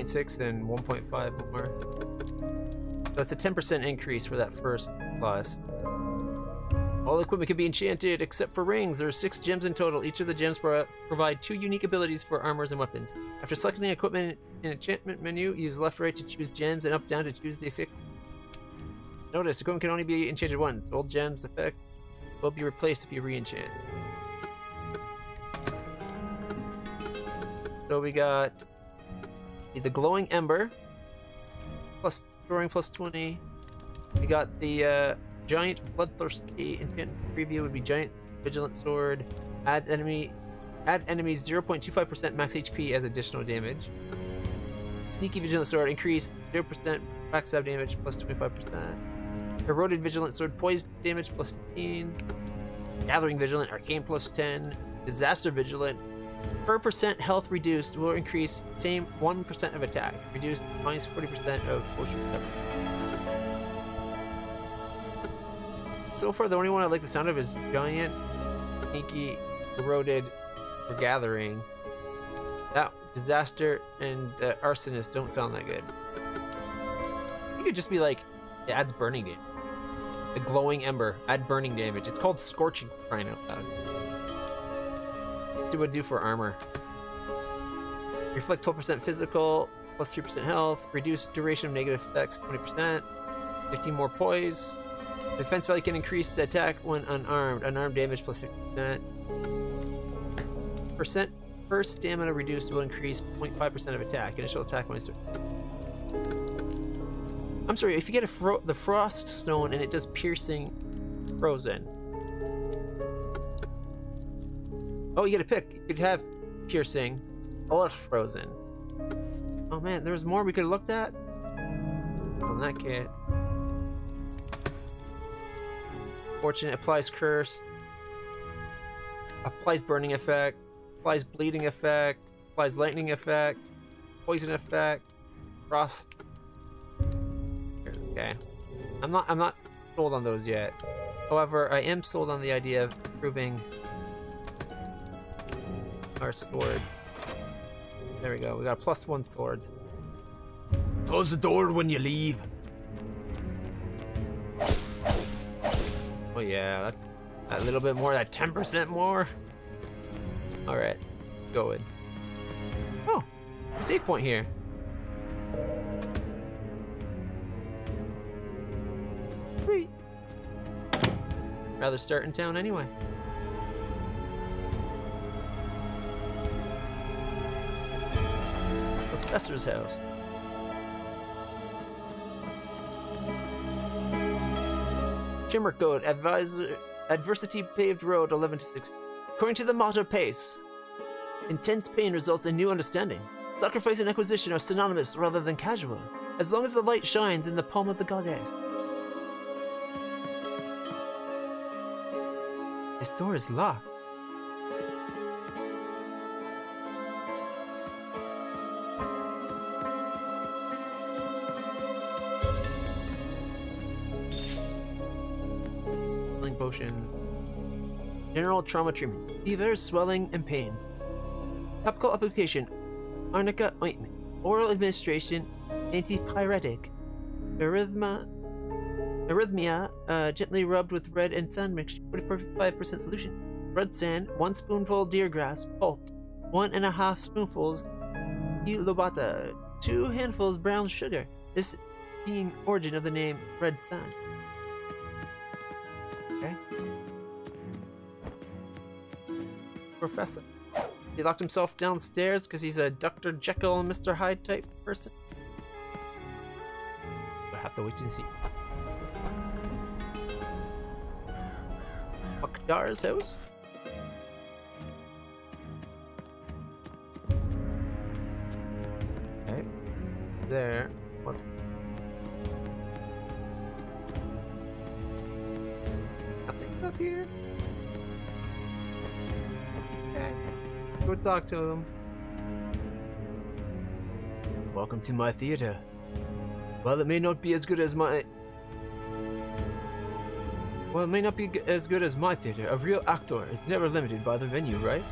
.6 and 1.5 more. So it's a 10% increase for that first plus. All equipment can be enchanted except for rings. There are 6 gems in total. Each of the gems provide 2 unique abilities for armors and weapons. After selecting the equipment in enchantment menu, use left-right to choose gems and up-down to choose the effect. Notice, equipment can only be enchanted once. Old gems effect will be replaced if you re-enchant. So we got the glowing ember, plus storing +20. We got the giant bloodthirsty enchantment preview would be giant vigilant sword. Add enemies 0.25% max HP as additional damage. Sneaky vigilant sword increase 0% backstab damage +25%. Eroded vigilant sword poised damage +15. Gathering vigilant arcane +10. Disaster vigilant. Per percent health reduced will increase same 1% of attack. Reduced -40% of potion recovery. So far, the only one I like the sound of is giant, sneaky, eroded, or gathering. That disaster and arsonist don't sound that good. You could just be like, it adds burning damage. The glowing ember, add burning damage. It's called scorching, for crying out loud. What do it do for armor? Reflect 12% physical, +3% health, reduce duration of negative effects 20%, 15 more poise. Defense value can increase the attack when unarmed. Unarmed damage +50%. Per stamina reduced will increase 0.5% of attack. Initial attack when it's... I'm sorry, if you get the frost stone and it does piercing frozen. Oh, you get a pick. You could have piercing or frozen. Oh man, there's more we could have looked at on that kit. Fortune applies curse, applies burning effect, applies bleeding effect, applies lightning effect, poison effect, frost. Okay, I'm not sold on those yet. However, I am sold on the idea of improving our sword. There we go. We got a +1 sword. Close the door when you leave. Oh yeah, that little bit more, that 10% more. All right, going. Oh, save point here. Sweet. Rather start in town anyway. Professor's house. Shimmer code, adversity paved road 11 to 60. According to the motto pace, intense pain results in new understanding. Sacrifice and acquisition are synonymous rather than casual, as long as the light shines in the palm of the goddess. This door is locked. Healing potion. General trauma treatment. Fever, swelling, and pain. Topical application. Arnica ointment. Oral administration. Antipyretic. Arrhythmia, gently rubbed with red and sand mixture, 45% solution. Red sand, 1 spoonful deer grass, pulped. 1.5 spoonfuls Ilobata, 2 handfuls brown sugar. This being origin of the name red sand. Okay. Professor. He locked himself downstairs because he's a Dr. Jekyll and Mr. Hyde type person. I have to wait and see. Makdar's house? Okay. There. What? Nothing up here? Okay. Go talk to him. Welcome to my theater. While it may not be as good as my... Well, it may not be as good as my theater. A real actor is never limited by the venue, right?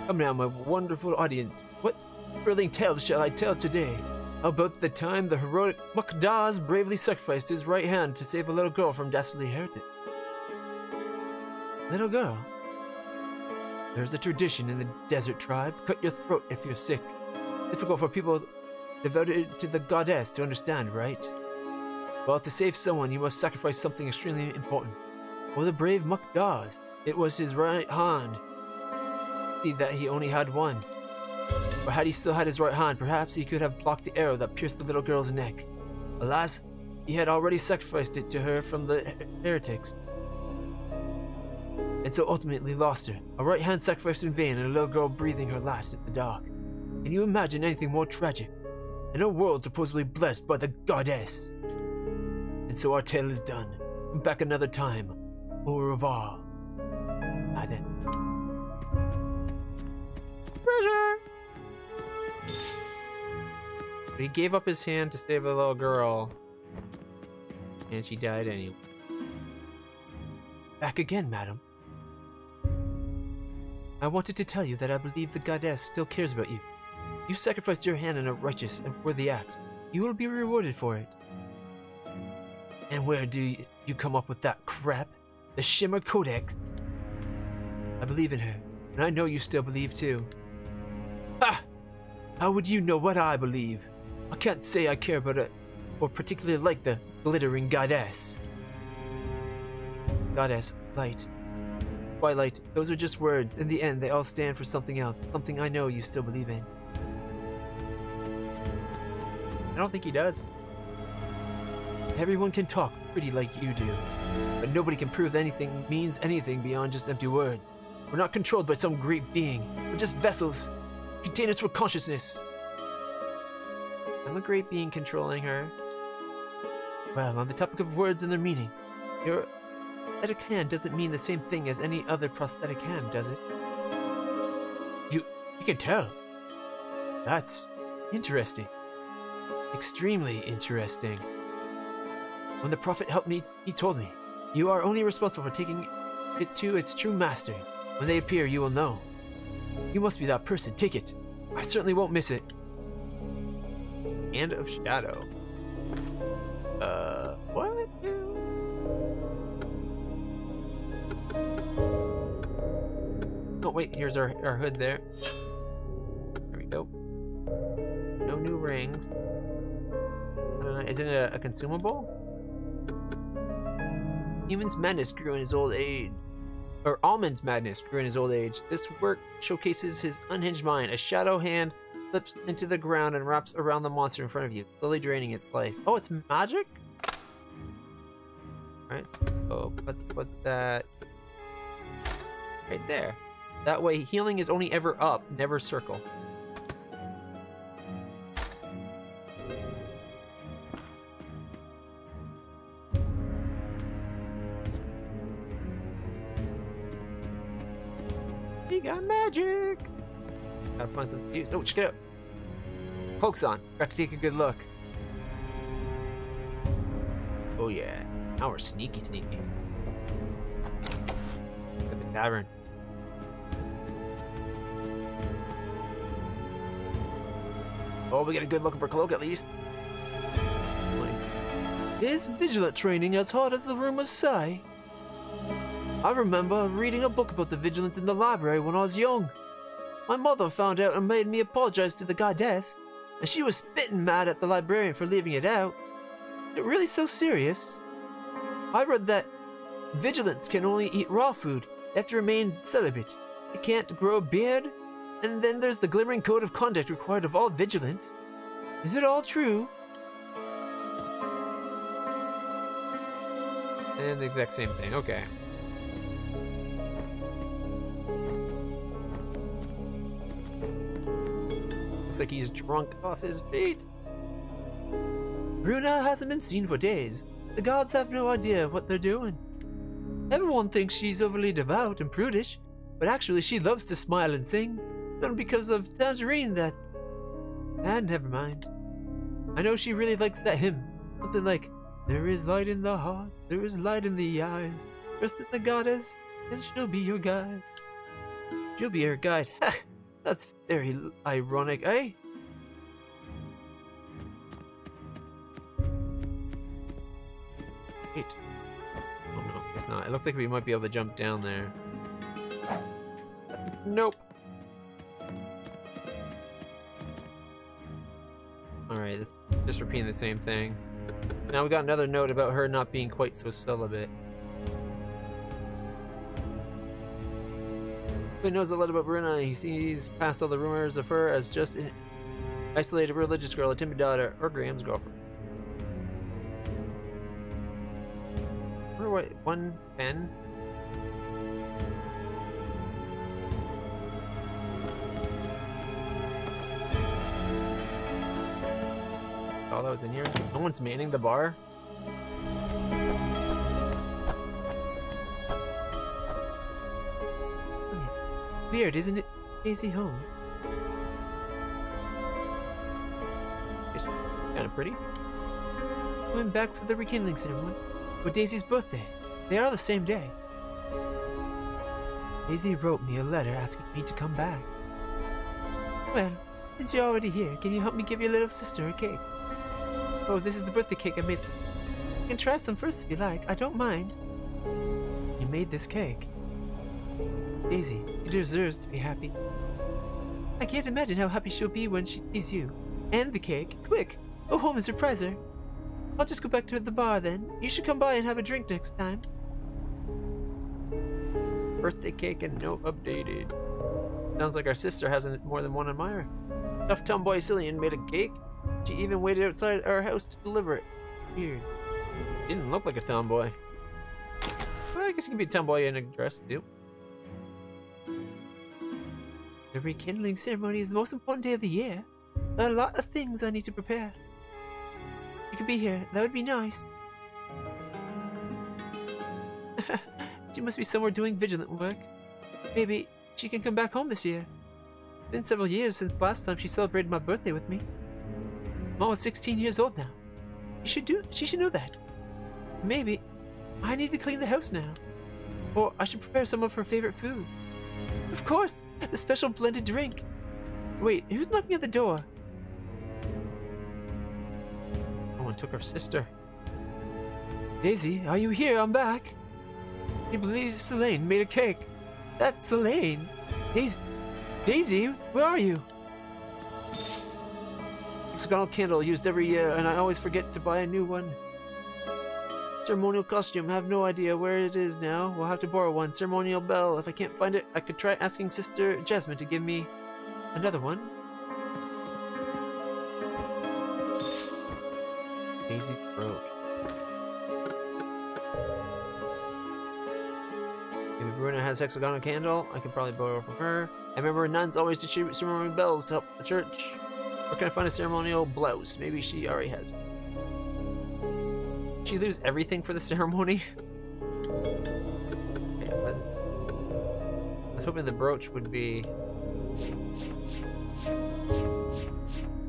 Come now, my wonderful audience. What thrilling tale shall I tell today? How about the time the heroic Makdaz bravely sacrificed his right hand to save a little girl from dastardly heretic? Little girl? There's a tradition in the desert tribe. Cut your throat if you're sick. Difficult for people devoted to the goddess to understand, right? Well, to save someone, you must sacrifice something extremely important. For the brave Makdaz, it was his right hand. See that he only had one. But had he still had his right hand, perhaps he could have blocked the arrow that pierced the little girl's neck. Alas, he had already sacrificed it to her from the heretics, and so ultimately lost her. A right hand sacrificed in vain, and a little girl breathing her last in the dark. Can you imagine anything more tragic? In a world supposedly blessed by the goddess. And so our tale is done. Come back another time. Au revoir. Bye then. Treasure! He gave up his hand to save a little girl. And she died anyway. Back again, madam. I wanted to tell you that I believe the goddess still cares about you. You sacrificed your hand in a righteous and worthy act. You will be rewarded for it. And where do you come up with that crap? The Shimmer Codex? I believe in her, and I know you still believe too. Ha! How would you know what I believe? I can't say I care about it, or particularly like the glittering goddess. Goddess, light, twilight, those are just words. In the end, they all stand for something else, something I know you still believe in. I don't think he does. Everyone can talk pretty like you do, but nobody can prove anything means anything beyond just empty words. We're not controlled by some great being. We're just vessels, containers for consciousness. I'm a great being controlling her. Well, on the topic of words and their meaning, your prosthetic hand doesn't mean the same thing as any other prosthetic hand, does it? You can tell. That's interesting. Extremely interesting. When the prophet helped me, he told me, you are only responsible for taking it to its true master. When they appear, you will know. You must be that person. Take it. I certainly won't miss it. Hand of Shadow. What? Oh, wait, here's our hood there. There we go. No new rings. Isn't it a consumable? Human's madness grew in his old age. Or Almond's madness grew in his old age. This work showcases his unhinged mind. A shadow hand slips into the ground and wraps around the monster in front of you, slowly draining its life. Oh, it's magic? Alright, so let's put that right there. That way healing is only ever up, never circle. got magic. Gotta find some fuse. Oh, check it out. Cloak's on. Got to take a good look. Oh yeah. Now we're sneaky. At the tavern. Oh, we get a good look of her cloak at least. Is vigilant training as hard as the rumors say? I remember reading a book about the vigilance in the library when I was young. My mother found out and made me apologize to the goddess, and she was spitting mad at the librarian for leaving it out. Is it really so serious? I read that vigilants can only eat raw food. They have to remain celibate. They can't grow a beard. And then there's the glimmering code of conduct required of all vigilants. Is it all true? And the exact same thing, okay. Looks like he's drunk off his feet. Bruna hasn't been seen for days. The gods have no idea what they're doing. Everyone thinks she's overly devout and prudish, but actually she loves to smile and sing. Not because of Tangerine that... And never mind. I know she really likes that hymn. Something like, there is light in the heart, there is light in the eyes. Trust in the goddess, and she'll be your guide. She'll be your guide. That's very ironic, eh? Wait. Oh no, it's not. It looks like we might be able to jump down there. Nope. Alright, it's just repeating the same thing. Now we got another note about her not being quite so celibate. He knows a lot about Bruna. He sees past all the rumors of her as just an isolated religious girl, a timid daughter, or Graham's girlfriend. What? 110? Oh, that was in here. No one's manning the bar. Weird, isn't it? Daisy home. It's kind of pretty. Coming back for the rekindling ceremony for Daisy's birthday. They are the same day. Daisy wrote me a letter asking me to come back. Well, since you're already here, can you help me give your little sister a cake? Oh, this is the birthday cake I made. You can try some first if you like. I don't mind. You made this cake. Daisy, she deserves to be happy. I can't imagine how happy she'll be when she sees you. And the cake. Quick, go home and surprise her. I'll just go back to the bar then. You should come by and have a drink next time. Birthday cake and note updated. Sounds like our sister has more than one admirer. Tough tomboy Cillian made a cake. She even waited outside our house to deliver it. Weird. Didn't look like a tomboy. Well, I guess you can be a tomboy in a dress too. The rekindling ceremony is the most important day of the year. There are a lot of things I need to prepare. You could be here. That would be nice. She must be somewhere doing vigilant work. Maybe she can come back home this year. It's been several years since last time she celebrated my birthday with me. I'm almost 16 years old now. She should know that. Maybe I need to clean the house now. Or I should prepare some of her favorite foods. Of course, the special blended drink. Wait, who's knocking at the door? Someone took her sister. Daisy, are you here? I'm back. He believes Selene made a cake. That's Selene. Daisy, where are you? Hexagonal candle used every year, and I always forget to buy a new one. Ceremonial costume, have no idea where it is now. We'll have to borrow one. Ceremonial bell, if I can't find it, I could try asking Sister Jasmine to give me another one. Daisy throat. Maybe Bruna has hexagonal candle. I can probably borrow from her. I remember nuns always distribute ceremonial bells to help the church. Where can I find a ceremonial blouse? Maybe she already has one. Did she lose everything for the ceremony? Yeah, was hoping the brooch would be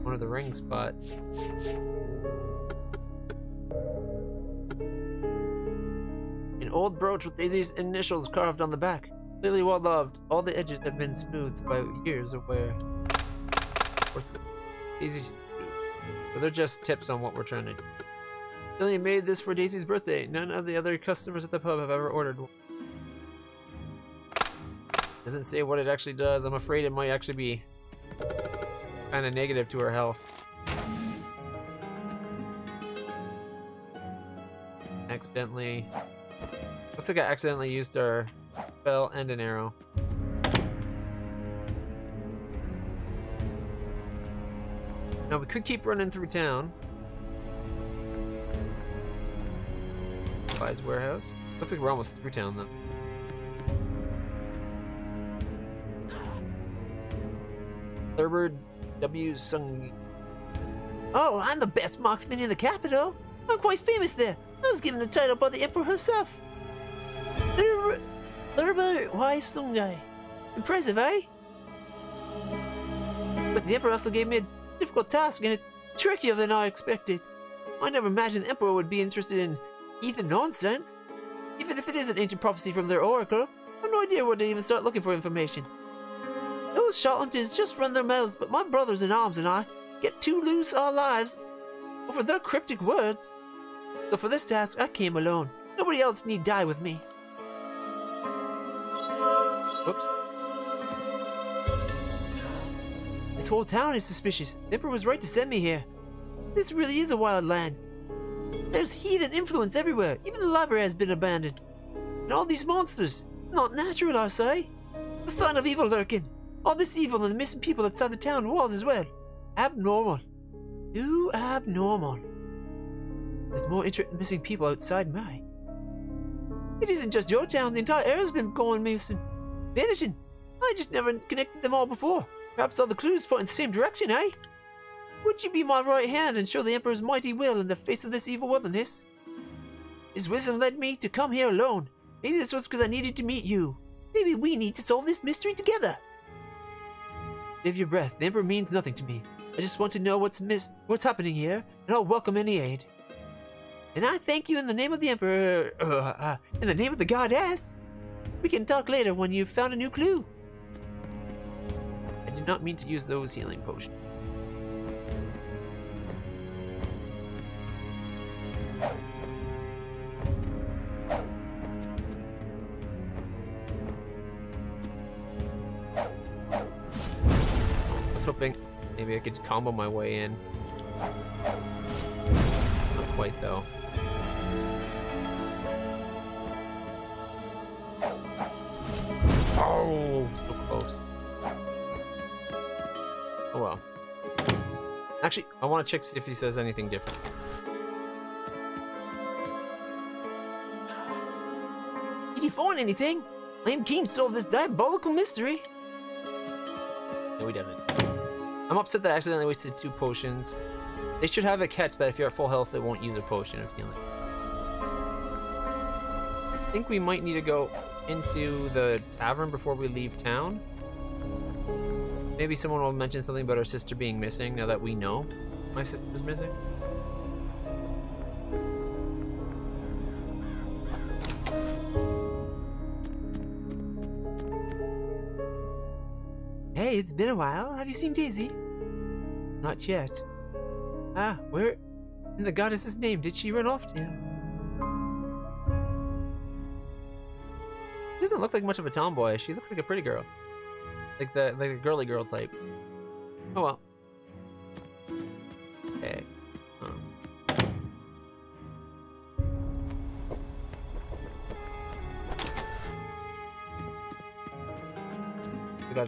one of the ring spots. An old brooch with Daisy's initials carved on the back. Clearly well loved. All the edges have been smoothed by years of wear. Daisy's. So they're just tips on what we're trying to do. Billy made this for Daisy's birthday. None of the other customers at the pub have ever ordered one. Doesn't say what it actually does. I'm afraid it might actually be kind of negative to her health. Accidentally. Looks like I accidentally used our spell and an arrow. Now we could keep running through town. Supplies warehouse. Looks like we're almost through town though. Thurber W. Sung. Oh, I'm the best marksman in the capital. I'm quite famous there. I was given the title by the emperor herself. Thurber Y. Sungai. Impressive, eh? But the emperor also gave me a difficult task, and it's trickier than I expected. I never imagined the emperor would be interested in heathen nonsense. Even if it is an ancient prophecy from their oracle, I have no idea where to even start looking for information. Those charlatans just run their mouths, but my brothers in arms and I get to lose our lives over their cryptic words. So for this task, I came alone. Nobody else need die with me. Whoops. This whole town is suspicious. The emperor was right to send me here. This really is a wild land. There's heathen influence everywhere. Even the library has been abandoned. And all these monsters. Not natural, I say. The sign of evil lurking. All this evil and the missing people outside the town walls as well. Abnormal. Too abnormal. There's more interest in missing people outside mine. It isn't just your town. The entire area's been going missing. Vanishing. I just never connected them all before. Perhaps all the clues point in the same direction, eh? Would you be my right hand and show the Emperor's mighty will in the face of this evil wilderness? His wisdom led me to come here alone. Maybe this was because I needed to meet you. Maybe we need to solve this mystery together. Save your breath. The Emperor means nothing to me. I just want to know what's happening here, and I'll welcome any aid. And I thank you in the name of the Emperor, in the name of the goddess. We can talk later when you've found a new clue. I did not mean to use those healing potions. I was hoping maybe I could combo my way in. Not quite though. Oh, so close. Oh well. Actually, I want to check if he says anything different. Did you find anything? I am keen to solve this diabolical mystery. No, he doesn't. I'm upset that I accidentally wasted 2 potions. They should have a catch that if you're at full health, it won't use a potion of healing. I think we might need to go into the tavern before we leave town. Maybe someone will mention something about our sister being missing now that we know my sister's missing. Hey, it's been a while. Have you seen Daisy? Not yet. Ah, where in the goddess's name did she run off to? She doesn't look like much of a tomboy. She looks like a pretty girl. Like a girly girl type. Oh well. Okay.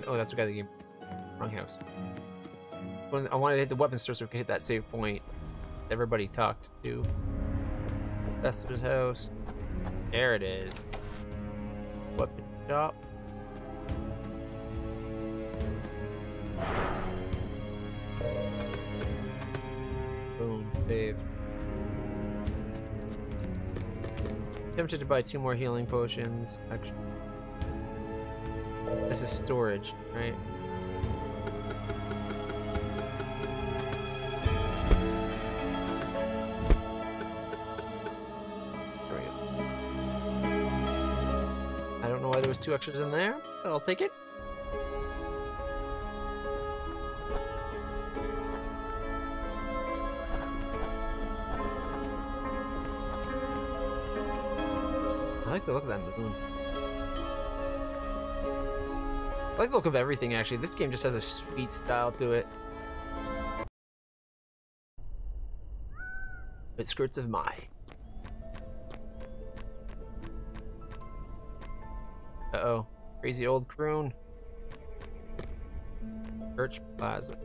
Oh, that's the guy that gave me. Wrong house. I wanted to hit the weapon store so we could hit that save point. Everybody talked to. Vesper's house. There it is. Weapon shop. Boom, save. Tempted to buy 2 more healing potions. Actually. This is storage, right? There we go. I don't know why there was 2 extras in there, but I'll take it. I like the look of that moon. I like the look of everything, actually. This game just has a sweet style to it. But skirts of my. Uh-oh. Crazy old croon. Church Plaza.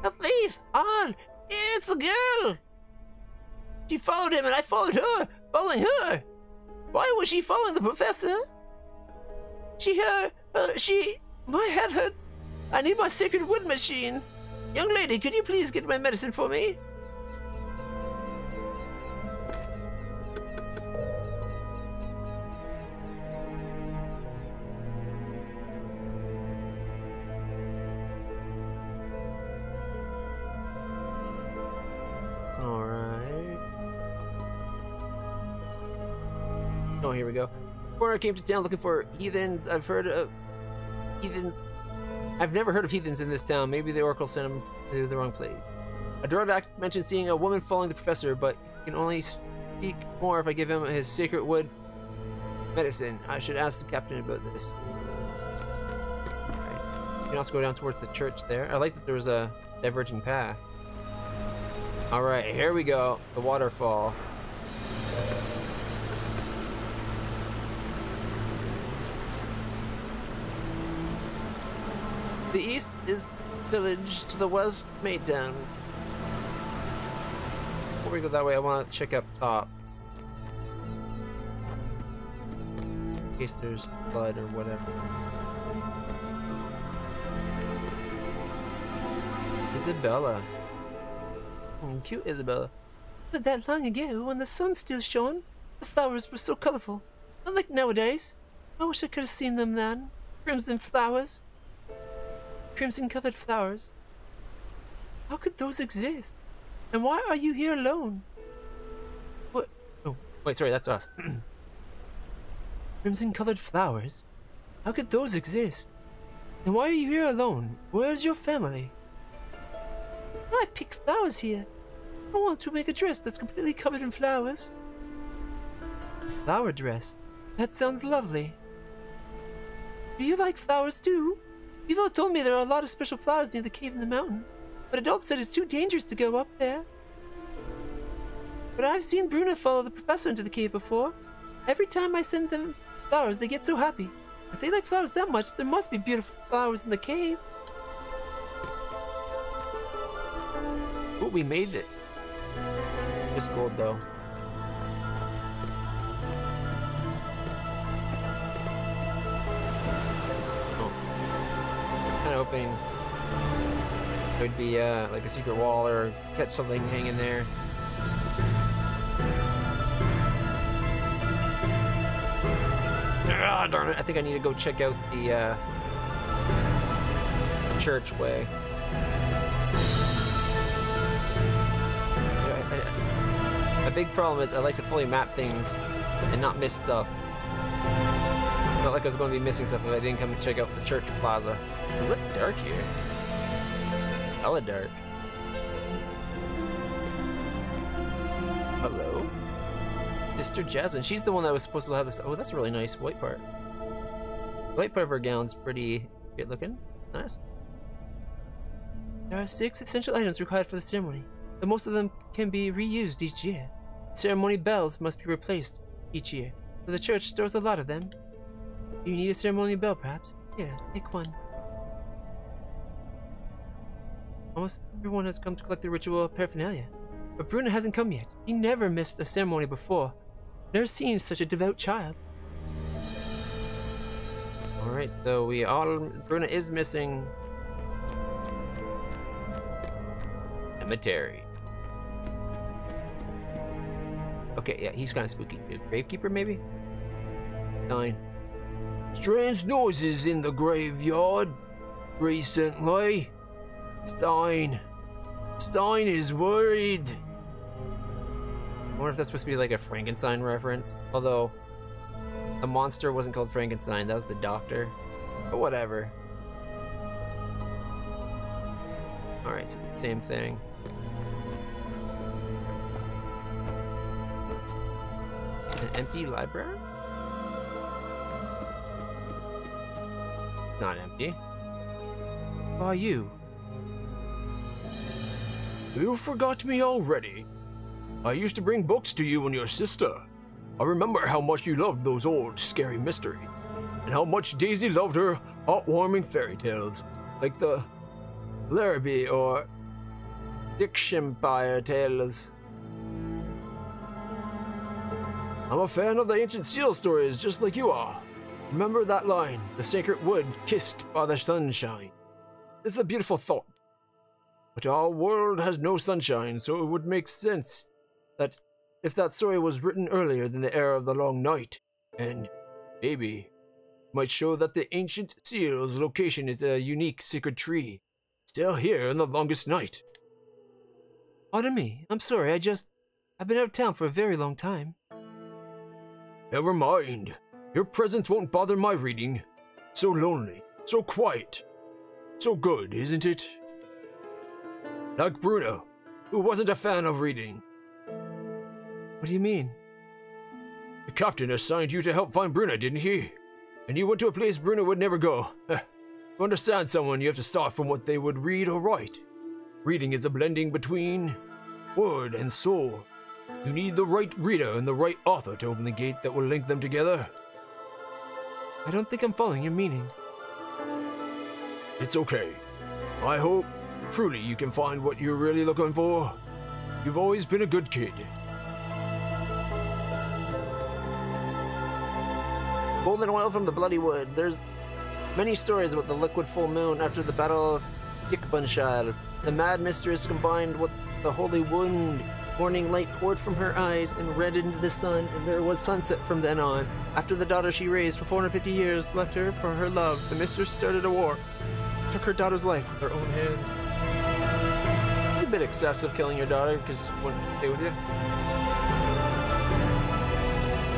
A thief! On! It's a girl! She followed him and I followed her, following her. Why was she following the professor? My head hurts. I need my sacred wood machine. Young lady, could you please get my medicine for me? Alright. Oh, here we go. Before I came to town looking for heathens, I've heard of heathens. I've never heard of heathens in this town. Maybe the Oracle sent them to the wrong place. A Drodak mentioned seeing a woman following the professor, but he can only speak more if I give him his sacred wood medicine. I should ask the captain about this. Right. You can also go down towards the church there. I like that there was a diverging path. Alright, here we go. The waterfall. The east is village, to the west, Maytown. Before we go that way, I want to check up top. In case there's blood or whatever. Isabella. Cute Isabella. But that long ago, when the sun still shone, the flowers were so colorful. Not like nowadays. I wish I could have seen them then. Crimson flowers. Crimson-colored flowers. How could those exist? And why are you here alone? What? Oh, wait, sorry, that's us. Crimson-colored flowers? How could those exist? And why are you here alone? Where's your family? I pick flowers here. I want to make a dress that's completely covered in flowers. A flower dress? That sounds lovely. Do you like flowers too? People told me there are a lot of special flowers near the cave in the mountains, but adults said it's too dangerous to go up there. But I've seen Bruna follow the professor into the cave before. Every time I send them flowers, they get so happy. If they like flowers that much, there must be beautiful flowers in the cave. Oh, we made it. Just gold though. Hoping there'd be like a secret wall or catch something hanging there. Ah, darn it! I think I need to go check out the church way. My big problem is I like to fully map things and not miss stuff. I felt like I was going to be missing stuff if I didn't come and check out the church plaza. Ooh, it's dark here. Hella dark. Hello? Sister Jasmine. She's the one that was supposed to have this. Oh, that's a really nice white part. The white part of her gown's pretty good looking. Nice. There are 6 essential items required for the ceremony, but most of them can be reused each year. Ceremony bells must be replaced each year, so the church stores a lot of them. Do you need a ceremony bell, perhaps? Here, take one. Almost everyone has come to collect the ritual paraphernalia, but Bruna hasn't come yet. He never missed a ceremony before. Never seen such a devout child. Alright, so Bruna is missing cemetery. Okay, yeah, he's kind of spooky too. Gravekeeper, maybe? 9. Strange noises in the graveyard. Recently. Stein is worried. I wonder if that's supposed to be like a Frankenstein reference. Although, the monster wasn't called Frankenstein, that was the doctor. But whatever. Alright, so same thing. An empty library? Not empty. Who are you? You forgot me already. I used to bring books to you and your sister. I remember how much you loved those old, scary mysteries, and how much Daisy loved her heartwarming fairy tales, like the Larrabee or Dickshire tales. I'm a fan of the ancient seal stories, just like you are. Remember that line, the sacred wood kissed by the sunshine. It's a beautiful thought. But our world has no sunshine, so it would make sense that if that story was written earlier than the era of the long night, and maybe might show that the ancient seal's location is a unique secret tree, still here in the longest night. Pardon me, I'm sorry, I've been out of town for a very long time. Never mind. Your presence won't bother my reading. So lonely, so quiet, so good, isn't it? Like Bruno, who wasn't a fan of reading. What do you mean? The captain assigned you to help find Bruna, didn't he? And you went to a place Bruna would never go. To understand someone, you have to start from what they would read or write. Reading is a blending between word and soul. You need the right reader and the right author to open the gate that will link them together. I don't think I'm following your meaning. It's okay. I hope, truly, you can find what you're really looking for. You've always been a good kid. Golden oil from the bloody wood. There's many stories about the liquid full moon after the Battle of Dickbunshire. The mad mistress combined with the holy wound. Morning light poured from her eyes and red into the sun, and there was sunset from then on. After the daughter she raised for 450 years left her for her love, the mistress started a war. Took her daughter's life with her own hand. It's a bit excessive killing your daughter because she wouldn't stay with you.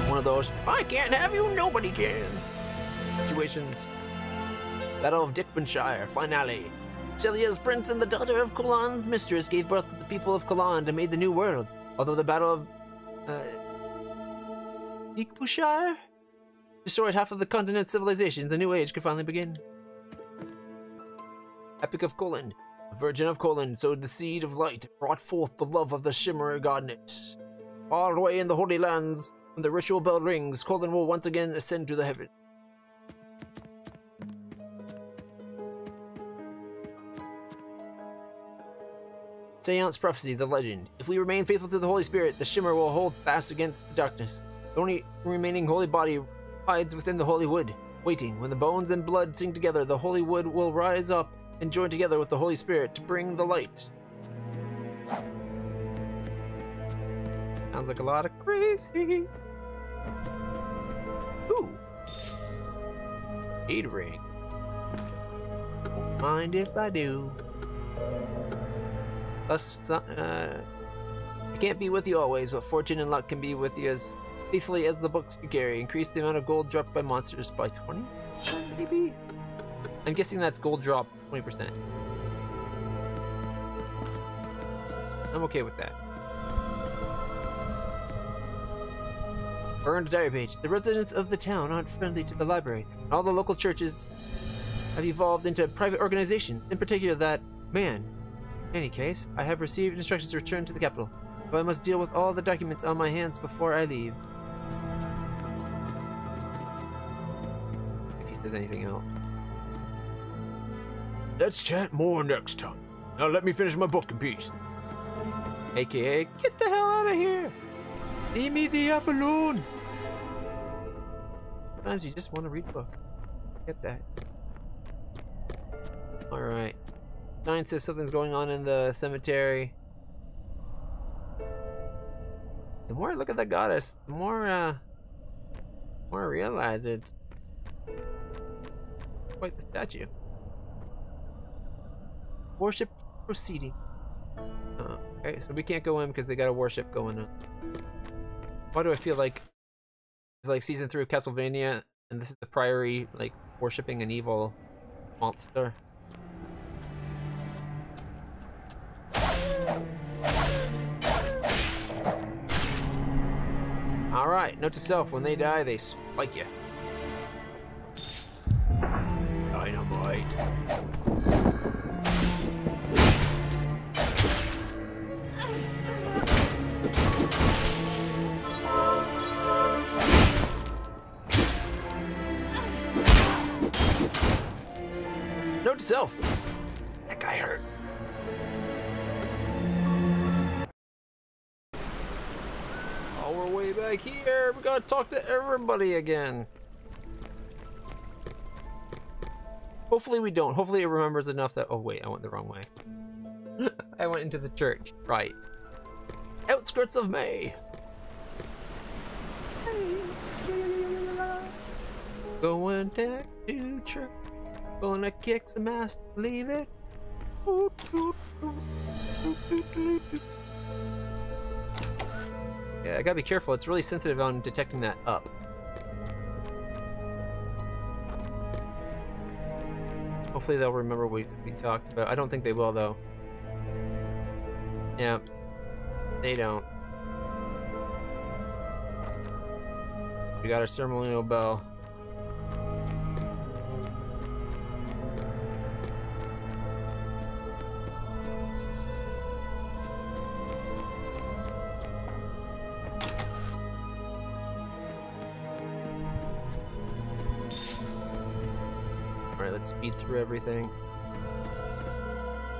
One of those, I can't have you, nobody can situations. Battle of Dickbunshire, finale. Celia's prince and the daughter of Kulan's mistress gave birth to the people of Kulan and made the new world. Although the Battle of Dickbunshire destroyed half of the continent's civilization, the new age could finally begin. Epic of Kulan. The Virgin of Kulan sowed the seed of light, brought forth the love of the Shimmer goddess. Far away in the Holy Lands, when the ritual bell rings, Kulan will once again ascend to the heavens. Seance Prophecy, the legend. If we remain faithful to the Holy Spirit, the Shimmer will hold fast against the darkness. The only remaining holy body hides within the holy wood, waiting. When the bones and blood sing together, the holy wood will rise up and join together with the Holy Spirit to bring the light. Sounds like a lot of crazy. Ooh. Aid ring. Won't mind if I do. I can't be with you always, but fortune and luck can be with you as faithfully as the books you carry. Increase the amount of gold dropped by monsters by 20%, maybe? I'm guessing that's gold drop 20%. I'm okay with that. Burned diary page. The residents of the town aren't friendly to the library. All the local churches have evolved into private organizations, in particular that man. In any case, I have received instructions to return to the capital, but I must deal with all the documents on my hands before I leave. If he says anything else. Let's chat more next time. Now let me finish my book in peace. AKA, get the hell out of here! Leave me the F alone! Sometimes you just want to read a book. Get that. Alright. Nine says something's going on in the cemetery. The more I look at the goddess, the more I realize it. Quite the statue. Worship proceeding. Okay, so we can't go in because they got a worship going on. Why do I feel like it's like season 3 of Castlevania, and this is the Priory, like, worshipping an evil monster? Alright, note to self, when they die, they spike you. Dynamite. Note to self, that guy hurt. Oh, we're way back here. We gotta talk to everybody again. Hopefully we don't. Hopefully it remembers enough that... Oh, wait, I went the wrong way. I went into the church. Right. Outskirts of May. Going back to church. Gonna kick some ass. Leave it. Yeah, I gotta be careful. It's really sensitive on detecting that up. Hopefully they'll remember what we talked about. I don't think they will, though. Yeah, they don't. We got our ceremonial bell. Alright, let's speed through everything.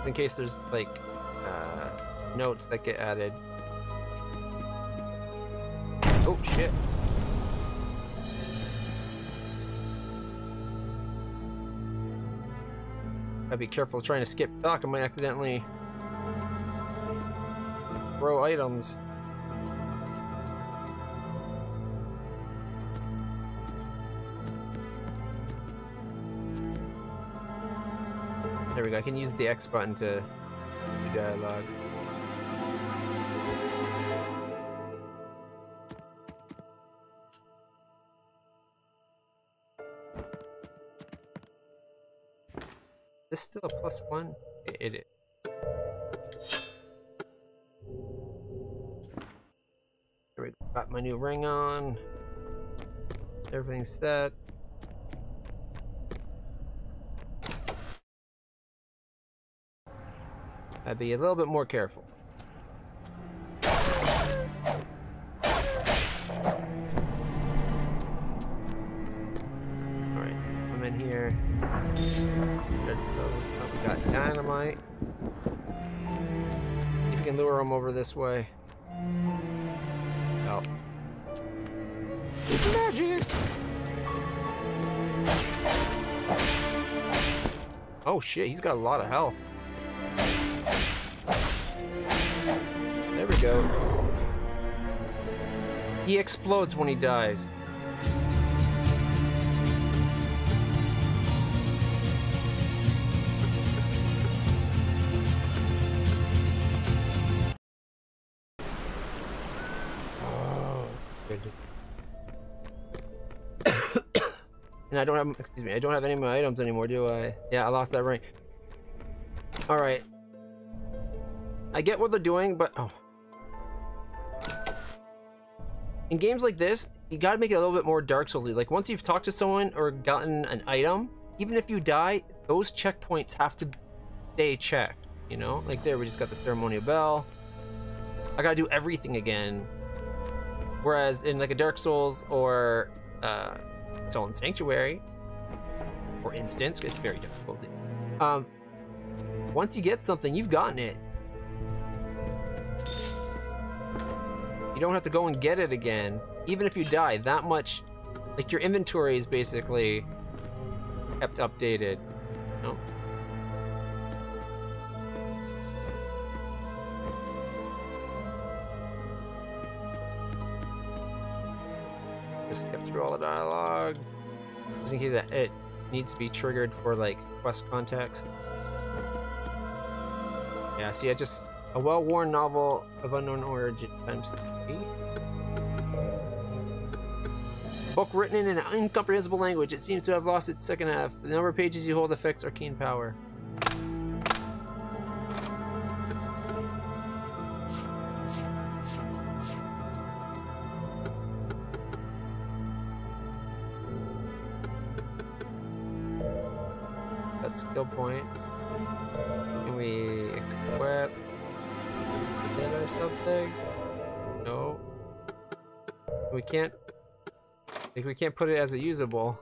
In case there's, like, notes that get added. Oh, shit. Gotta be careful trying to skip talk. I might accidentally throw items. There we go. I can use the X button to do dialogue. Is this still a +1? It is. There we go. Got my new ring on. Everything's set. I'd be a little bit more careful. Alright, come in here. Let's go. Oh, we got dynamite. You can lure them over this way. Oh. It's magic! Oh shit, he's got a lot of health. There we go. He explodes when he dies. And I don't have, excuse me, I don't have any of my items anymore, do I? Yeah, I lost that ring. Alright. I get what they're doing, but oh. In games like this, you gotta make it a little bit more Dark Souls-y. Like, once you've talked to someone or gotten an item, even if you die, those checkpoints have to stay checked, you know? Like there, we just got the ceremonial bell. I gotta do everything again. Whereas in like a Dark Souls or Soul and Sanctuary, for instance, it's very difficult. Once you get something, you've gotten it. You don't have to go and get it again. Even if you die, that much, like your inventory is basically kept updated. No? Just skip through all the dialogue. Just in case that it needs to be triggered for like quest context. Yeah, see, I just a well-worn novel of unknown origin times 3. Book written in an incomprehensible language. It seems to have lost its second half. The number of pages you hold affects arcane power. That's skill point. Can we equip it or something? No. We can't. Like, we can't put it as a usable.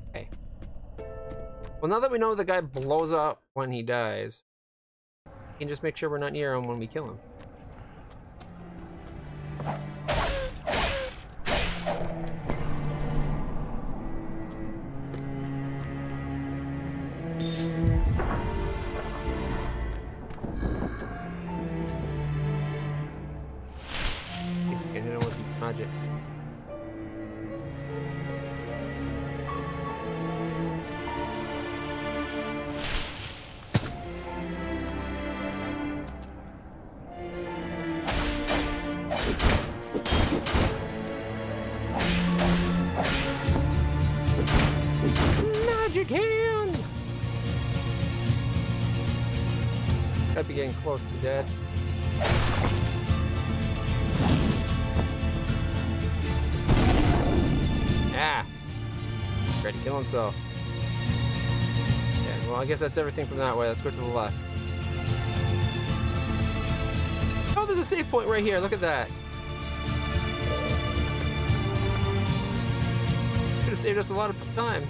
Okay. Well, now that we know the guy blows up when he dies, we can just make sure we're not near him when we kill him. Magic. Magic hand! Gotta be getting close to dead. Ah! Ready to kill himself. Yeah, well, I guess that's everything from that way. Let's go to the left. Oh, there's a save point right here. Look at that. Could have saved us a lot of time.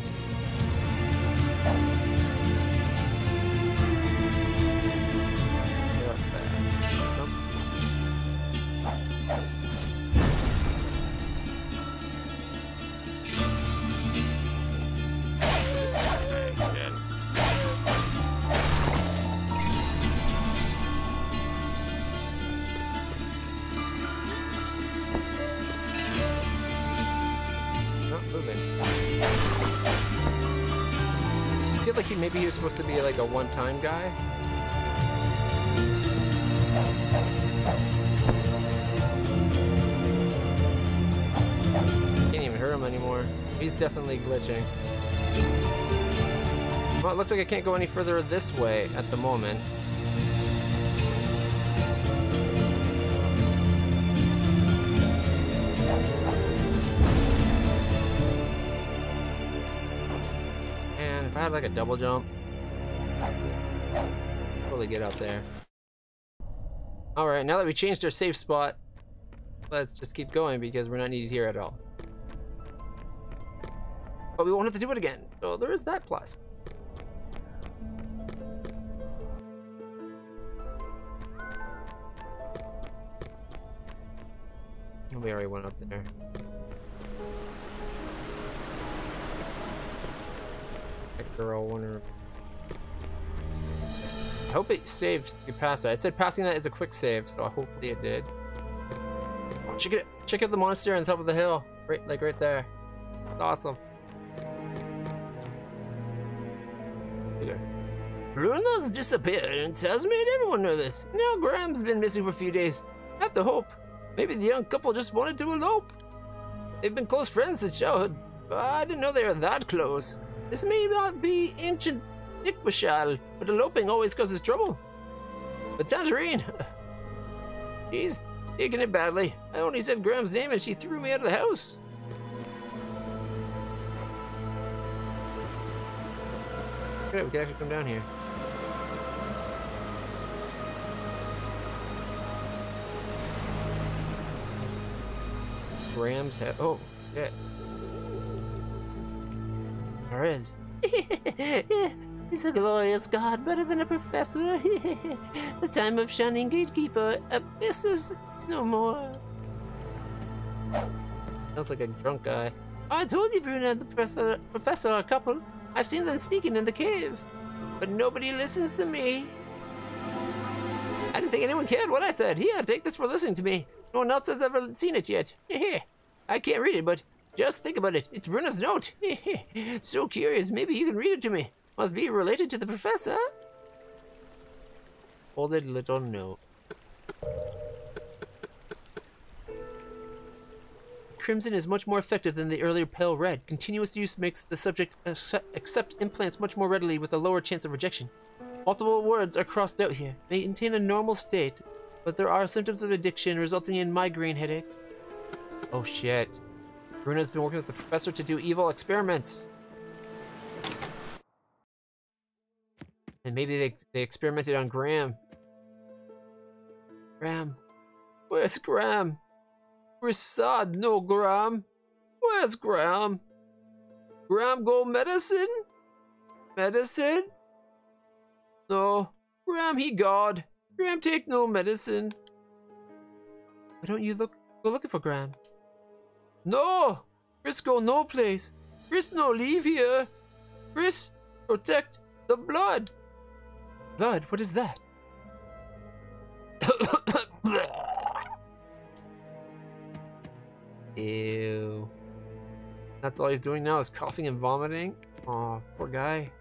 I feel like maybe he was supposed to be like a one-time guy. Can't even hurt him anymore. He's definitely glitching. Well, it looks like I can't go any further this way at the moment. If I had like a double jump, totally get out there. Alright, now that we changed our safe spot, let's just keep going because we're not needed here at all. But we won't have to do it again, so there is that plus. We already went up there. Girl, wonder. I hope it saves you pass that. It said passing that is a quick save, so hopefully it did. Oh, check out the monastery on top of the hill, right there. It's awesome. Here. Bruno's disappearance has made everyone nervous. Now Graham's been missing for a few days. I have to hope. Maybe the young couple just wanted to elope. They've been close friends since childhood, but I didn't know they were that close. This may not be ancient Iqbashal, but eloping always causes trouble. But Tangerine, she's taking it badly. I only said Graham's name and she threw me out of the house. Okay, we can actually come down here. Graham's head. Oh, shit. There is. He's a glorious god, better than a professor. The time of shining gatekeeper abysses no more. Sounds like a drunk guy. I told you Bruno and the professor are a couple. I've seen them sneaking in the cave. But nobody listens to me. I didn't think anyone cared what I said. Here, take this for listening to me. No one else has ever seen it yet. I can't read it, but just think about it. It's Bruna's note. So curious. Maybe you can read it to me. Must be related to the professor. Folded little note. Crimson is much more effective than the earlier pale red. Continuous use makes the subject accept implants much more readily with a lower chance of rejection. Multiple words are crossed out here. Maintain a normal state, but there are symptoms of addiction resulting in migraine headaches. Oh shit. Bruna's been working with the professor to do evil experiments. And maybe they experimented on Graham. Graham. Where's Graham? Risad, no Graham. Where's Graham? Graham go medicine? Medicine? No. Graham he God. Graham take no medicine. Why don't you go looking for Graham? No! Chris go no place. Chris no leave here. Chris protect the blood. Blood? What is that? Ew. That's all he's doing now is coughing and vomiting? Aw, poor guy.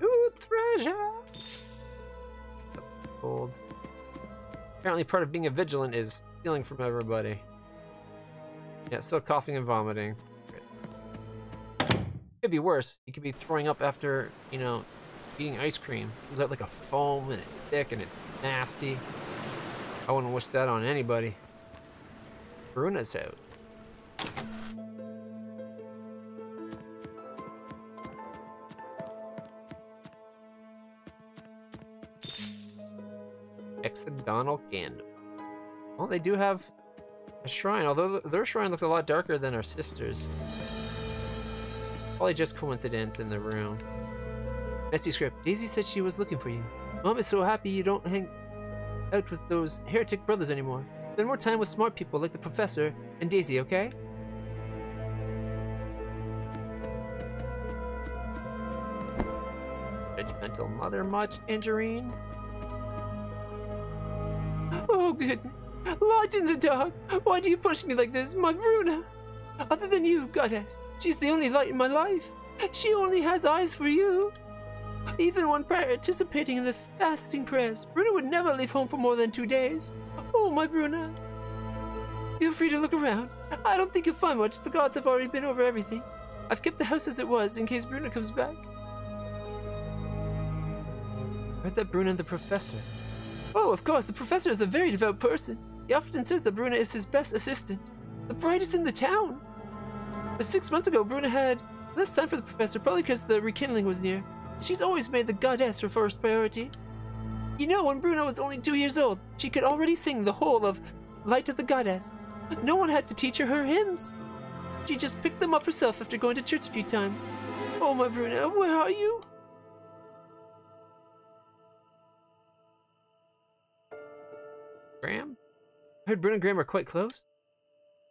Ooh, treasure! That's gold. Apparently part of being a vigilant is stealing from everybody. Yeah, still coughing and vomiting. Could be worse. You could be throwing up after, you know, eating ice cream. It comes out like a foam and it's thick and it's nasty. I wouldn't wish that on anybody. Bruna's out. Hexagonal candle. Well, they do have a shrine, although their shrine looks a lot darker than our sister's. Probably just coincidence in the room. Messy script. Daisy said she was looking for you. Mom is so happy you don't hang out with those heretic brothers anymore. Spend more time with smart people like the professor and Daisy, okay? Judgmental mother much, Tangerine? Oh, goodness. Locked in the dark. Why do you push me like this, my Bruna? Other than you, goddess, she's the only light in my life. She only has eyes for you. Even when participating in the fasting prayers, Bruna would never leave home for more than 2 days. Oh, my Bruna. Feel free to look around. I don't think you'll find much. The gods have already been over everything. I've kept the house as it was in case Bruna comes back. I heard that Bruna and the professor. Oh, of course, the professor is a very devout person. He often says that Bruna is his best assistant. The brightest in the town. But 6 months ago, Bruna had less time for the professor, probably because the rekindling was near. She's always made the goddess her first priority. You know, when Bruna was only 2 years old, she could already sing the whole of Light of the Goddess. No one had to teach her hymns. She just picked them up herself after going to church a few times. Oh, my Bruna, where are you? Graham? I heard Bruna and Graham are quite close.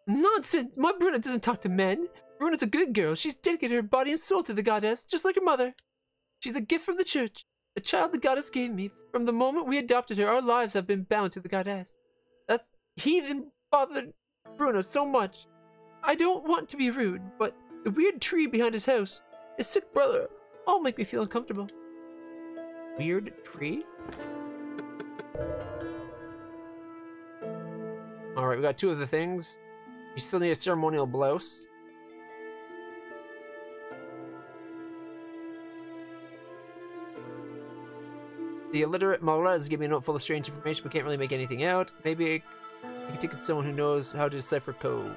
Nonsense! My Bruna doesn't talk to men. Bruna's a good girl. She's dedicated her body and soul to the goddess, just like her mother. She's a gift from the church, the child the goddess gave me. From the moment we adopted her, our lives have been bound to the goddess. That heathen bothered Bruna so much. I don't want to be rude, but the weird tree behind his house, his sick brother, all make me feel uncomfortable. Weird tree? Alright, we got 2 of the things. You still need a ceremonial blouse. The illiterate Malraz gave me a note full of strange information but can't really make anything out. Maybe I can take it to someone who knows how to decipher code.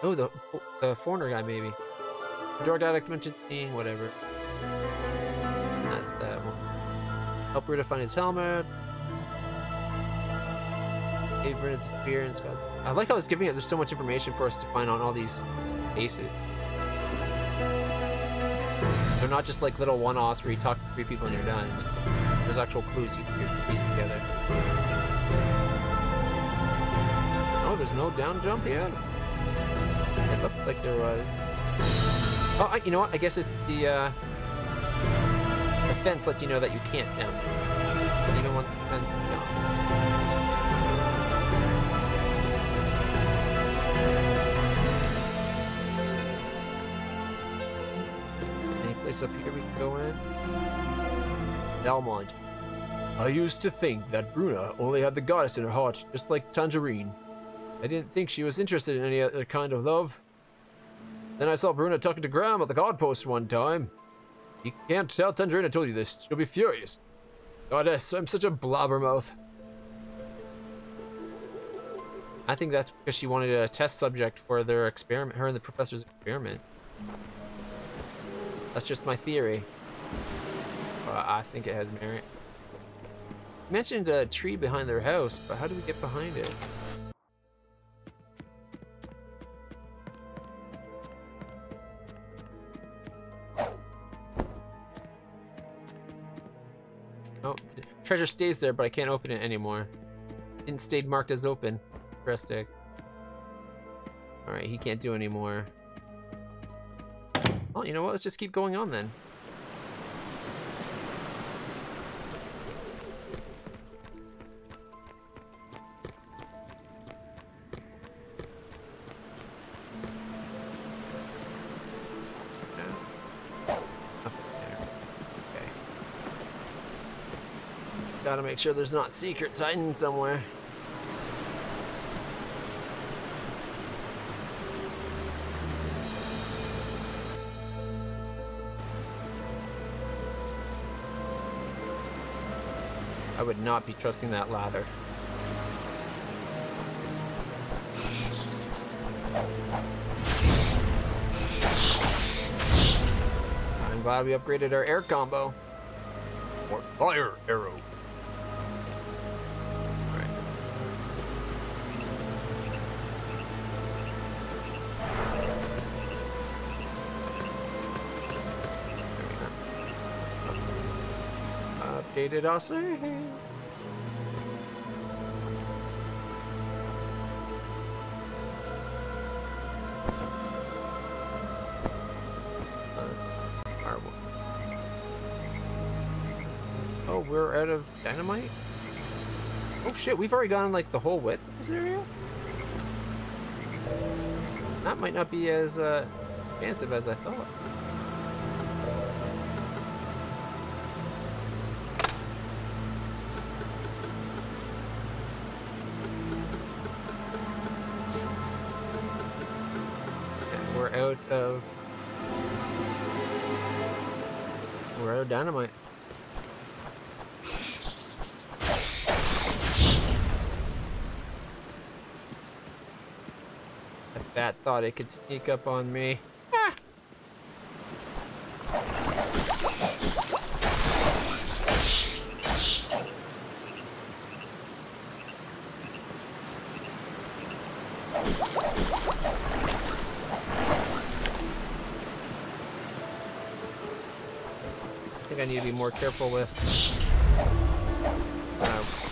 Oh, the foreigner guy, maybe. Door guy mentioning whatever. That's that one. Help her to find his helmet. Brennan's spear and Scott. I like how it's giving it. There's so much information for us to find on all these cases. They're not just like little one-offs where you talk to 3 people and you're done. There's actual clues you can piece together. Oh, there's no down jump yet. It looks like there was. Oh, you know what? I guess it's the fence lets you know that you can't damage it. Even once the fence is gone. Any place up here we can go in? Belmont. I used to think that Bruna only had the goddess in her heart, just like Tangerine. I didn't think she was interested in any other kind of love. Then I saw Bruna talking to Graham at the God Post one time. You can't tell Tangerine I told you this. She'll be furious. Goddess, I'm such a blabbermouth. I think that's because she wanted a test subject for their experiment, her and the professor's experiment. That's just my theory. I think it has merit. You mentioned a tree behind their house, but how do we get behind it? Oh, the treasure stays there, but I can't open it anymore. Didn't stay marked as open. Interesting. Alright, he can't do anymore. Oh, you know what? Let's just keep going on then. Gotta make sure there's not secrets hiding somewhere. I would not be trusting that ladder. I'm glad we upgraded our air combo. Or fire arrow. Updated also. Oh, we're out of dynamite? Oh shit, we've already gone like the whole width of this area? That might not be as expansive as I thought. We're out of dynamite. That bat thought it could sneak up on me. Ah! I think I need to be more careful with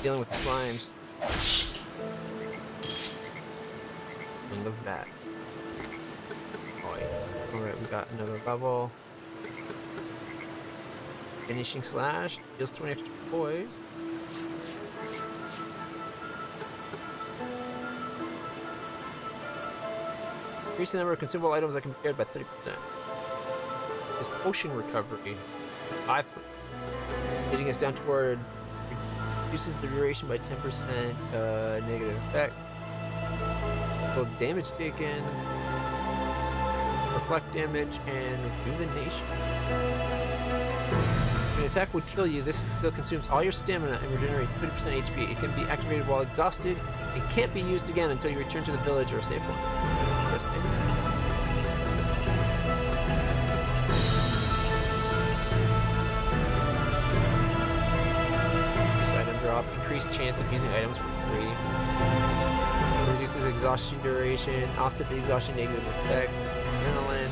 dealing with the slimes. And look at that. Oh yeah. Alright, we got another level. Finishing slash. Deals 20 extra poise. Increase the number of consumable items that can be carried by 30%. This potion recovery. 5%. Getting us down toward reduces the duration by 10%, negative effect. Total damage taken, reflect damage, and rejuvenation. When an attack would kill you, this skill consumes all your stamina and regenerates 30% HP. It can be activated while exhausted and can't be used again until you return to the village or save point. Interesting. Drop, increased chance of using items for free. Reduces exhaustion duration, offset the exhaustion negative effect. Adrenaline,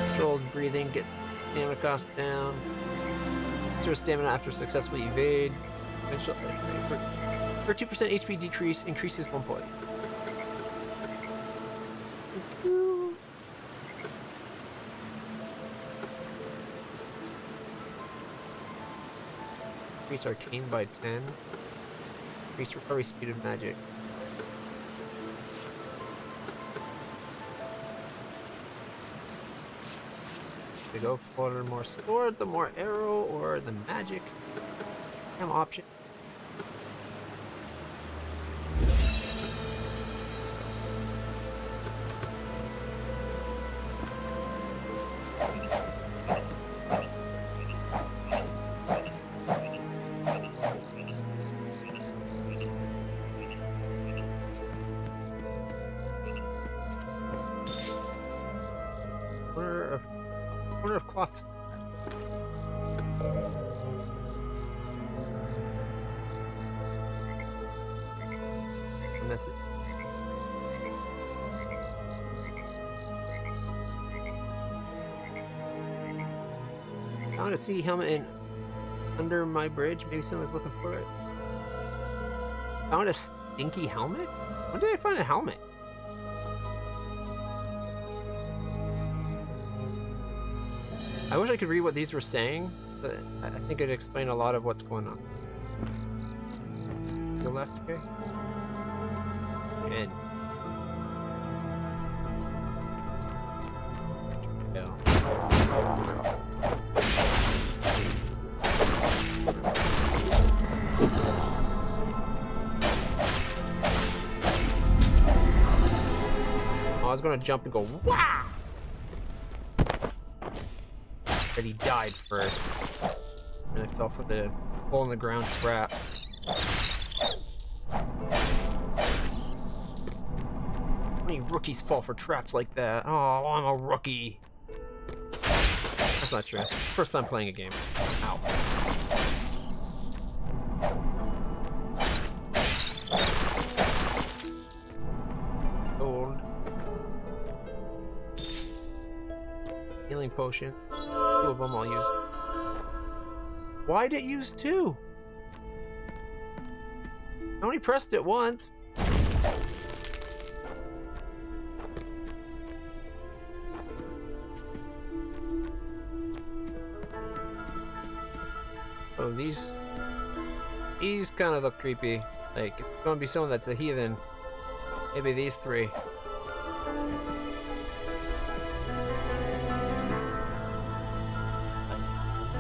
controlled breathing, get stamina cost down. Restore stamina after successfully evade. For 2% HP decrease, increases 1 point. Increase arcane by 10. Increase recovery speed of magic. To go for the more sword, the more arrow, or the magic. Option. Corner of cloth. Message. Found a sea helmet under my bridge. Maybe someone's looking for it. Found a stinky helmet? When did I find a helmet? I wish I could read what these were saying, but I think it'd explain a lot of what's going on. Go left here. And go. Oh, I was gonna jump and go, wow! But he died first. And I fell for the hole in the ground trap. How many rookies fall for traps like that? Oh, I'm a rookie. That's not true. It's the first time playing a game. Ow. Gold. Healing potion. 2 of them I'll use. Why'd it use 2? I only pressed it once. Oh, these kind of look creepy. Like, if it's gonna be someone that's a heathen, maybe these 3.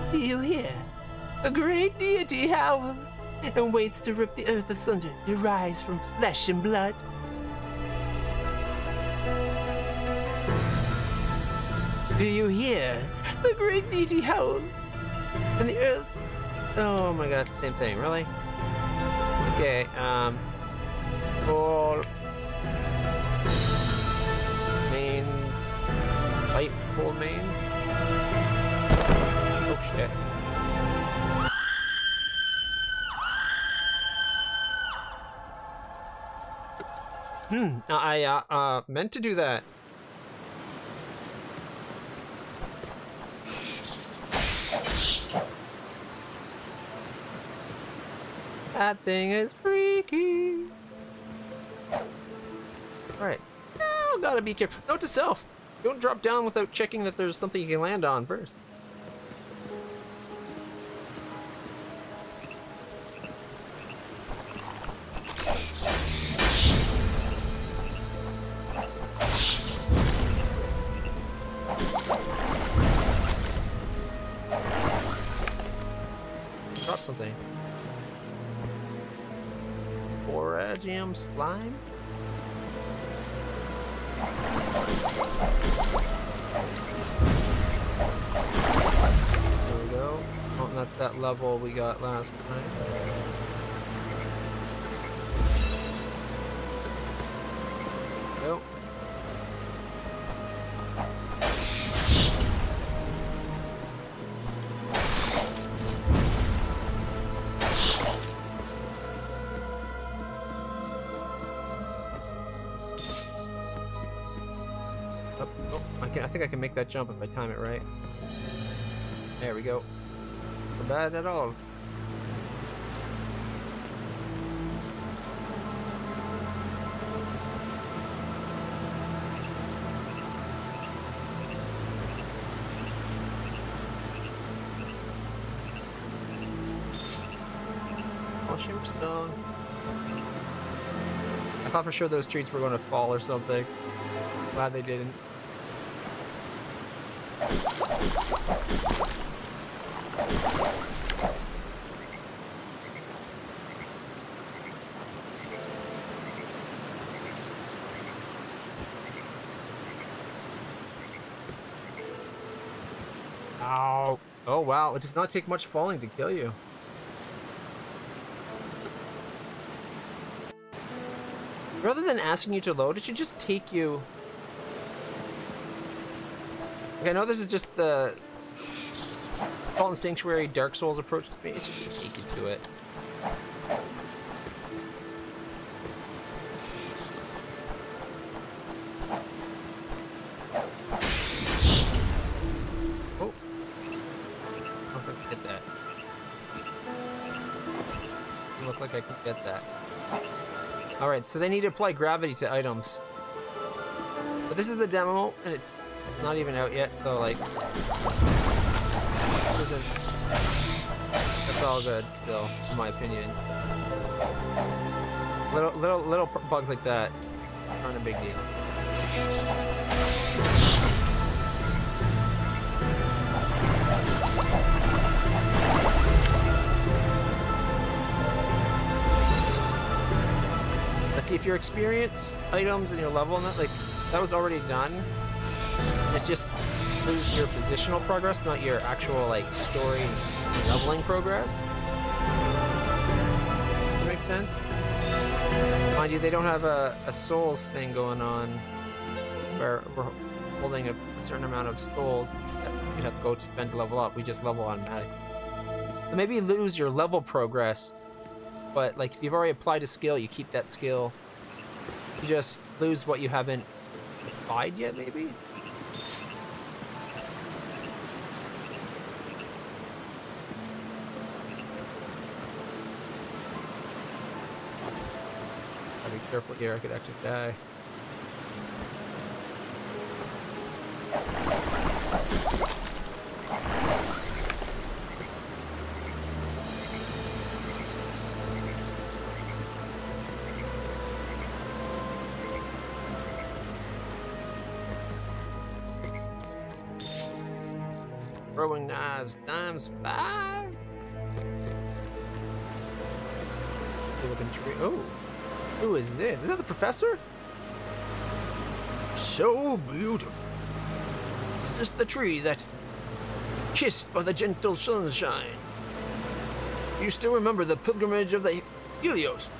Do you hear? A great deity howls and waits to rip the earth asunder to rise from flesh and blood. Do you hear? The great deity howls and the earth... Oh my god, it's the same thing, really? Okay, full mains, light full main. Oh shit. I meant to do that. That thing is freaky. Alright. Now, gotta be careful. Note to self. Don't drop down without checking that there's something you can land on first. Drop something. Boragium slime? There we go. Oh, that's that level we got last time. Go. I think I can make that jump if I time it right. There we go. Not bad at all. Stone. I thought for sure those trees were going to fall or something. Glad they didn't. Ow. Oh wow, it does not take much falling to kill you. Rather than asking you to load, it should just take you... Like, I know this is just the Fallen Sanctuary Dark Souls approach to me. It should just take you to it. Oh. I don't think I can get that. Doesn't look like I can get that. Alright, so they need to apply gravity to items. But this is the demo, and it's not even out yet, so like... That's all good, still, in my opinion. Little bugs like that aren't a big deal. See, if your experience items and your level in that, like, that was already done. It's just lose your positional progress, not your actual, like, story leveling progress. Does that make sense? Mind you, they don't have a souls thing going on where we're holding a certain amount of souls that you have to go to spend to level up. We just level automatically. So maybe you lose your level progress, but like if you've already applied a skill, you keep that skill. You just lose what you haven't applied yet, maybe? Gotta be careful here, I could actually die. Throwing knives times 5. Looking tree. Oh, who is this? Is that the professor? So beautiful. Is this the tree that kissed by the gentle sunshine? You still remember the pilgrimage of the Helios?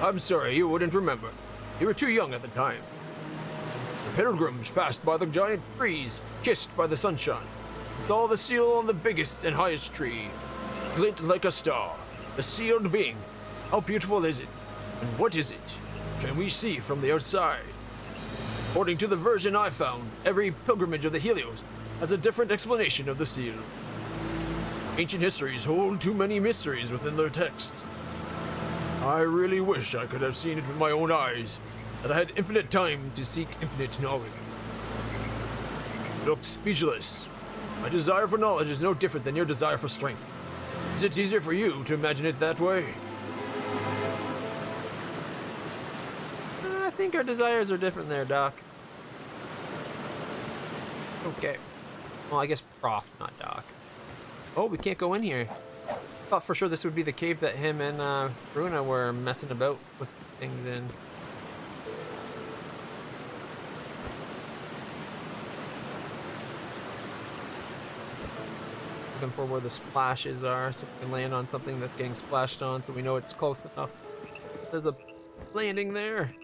I'm sorry, you wouldn't remember. You were too young at the time. The pilgrims passed by the giant trees, kissed by the sunshine. Saw the seal on the biggest and highest tree, glint like a star, the sealed being. How beautiful is it? And what is it? Can we see from the outside? According to the version I found, every pilgrimage of the Helios has a different explanation of the seal. Ancient histories hold too many mysteries within their texts. I really wish I could have seen it with my own eyes, that I had infinite time to seek infinite knowledge. Look speechless. My desire for knowledge is no different than your desire for strength. Is it easier for you to imagine it that way? I think our desires are different there, Doc. Okay. Well, I guess Prof, not Doc. Oh, we can't go in here. Thought for sure this would be the cave that him and Bruna were messing about with things in. Looking for where the splashes are so we can land on something that's getting splashed on so we know it's close enough. There's a landing there.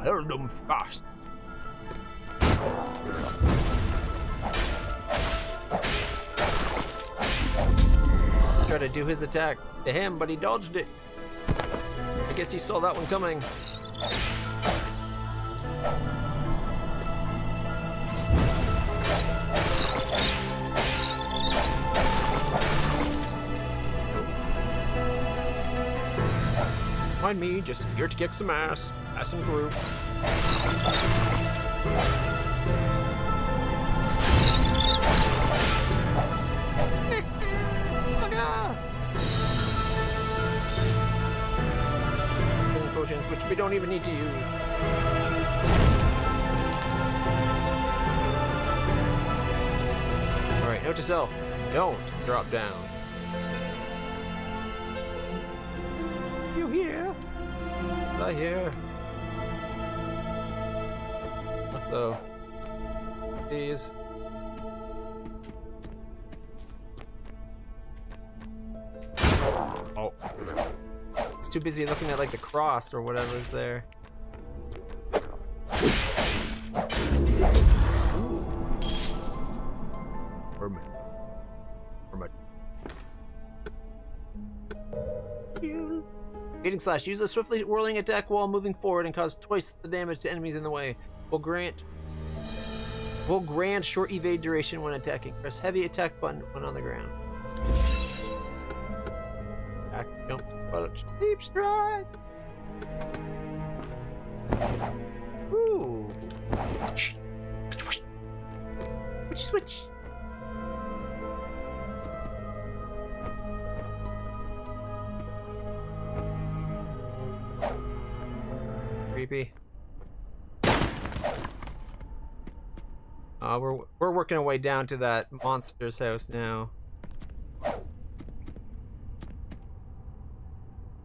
Held them fast. Tried to do his attack to him, but he dodged it. I guess he saw that one coming. Mind me, just here to kick some ass. Passing through. Healing potions, which we don't even need to use. Alright, note to self. Don't drop down. You here? Yes, I hear. So, these. Oh. It's too busy looking at like the cross or whatever's there. Hermit. Beating slash. Use a swiftly whirling attack while moving forward and cause twice the damage to enemies in the way. Will grant short evade duration when attacking. Press heavy attack button when on the ground. Back, jump, punch, deep stride. Ooh. Switch. Creepy. We're working our way down to that monster's house now.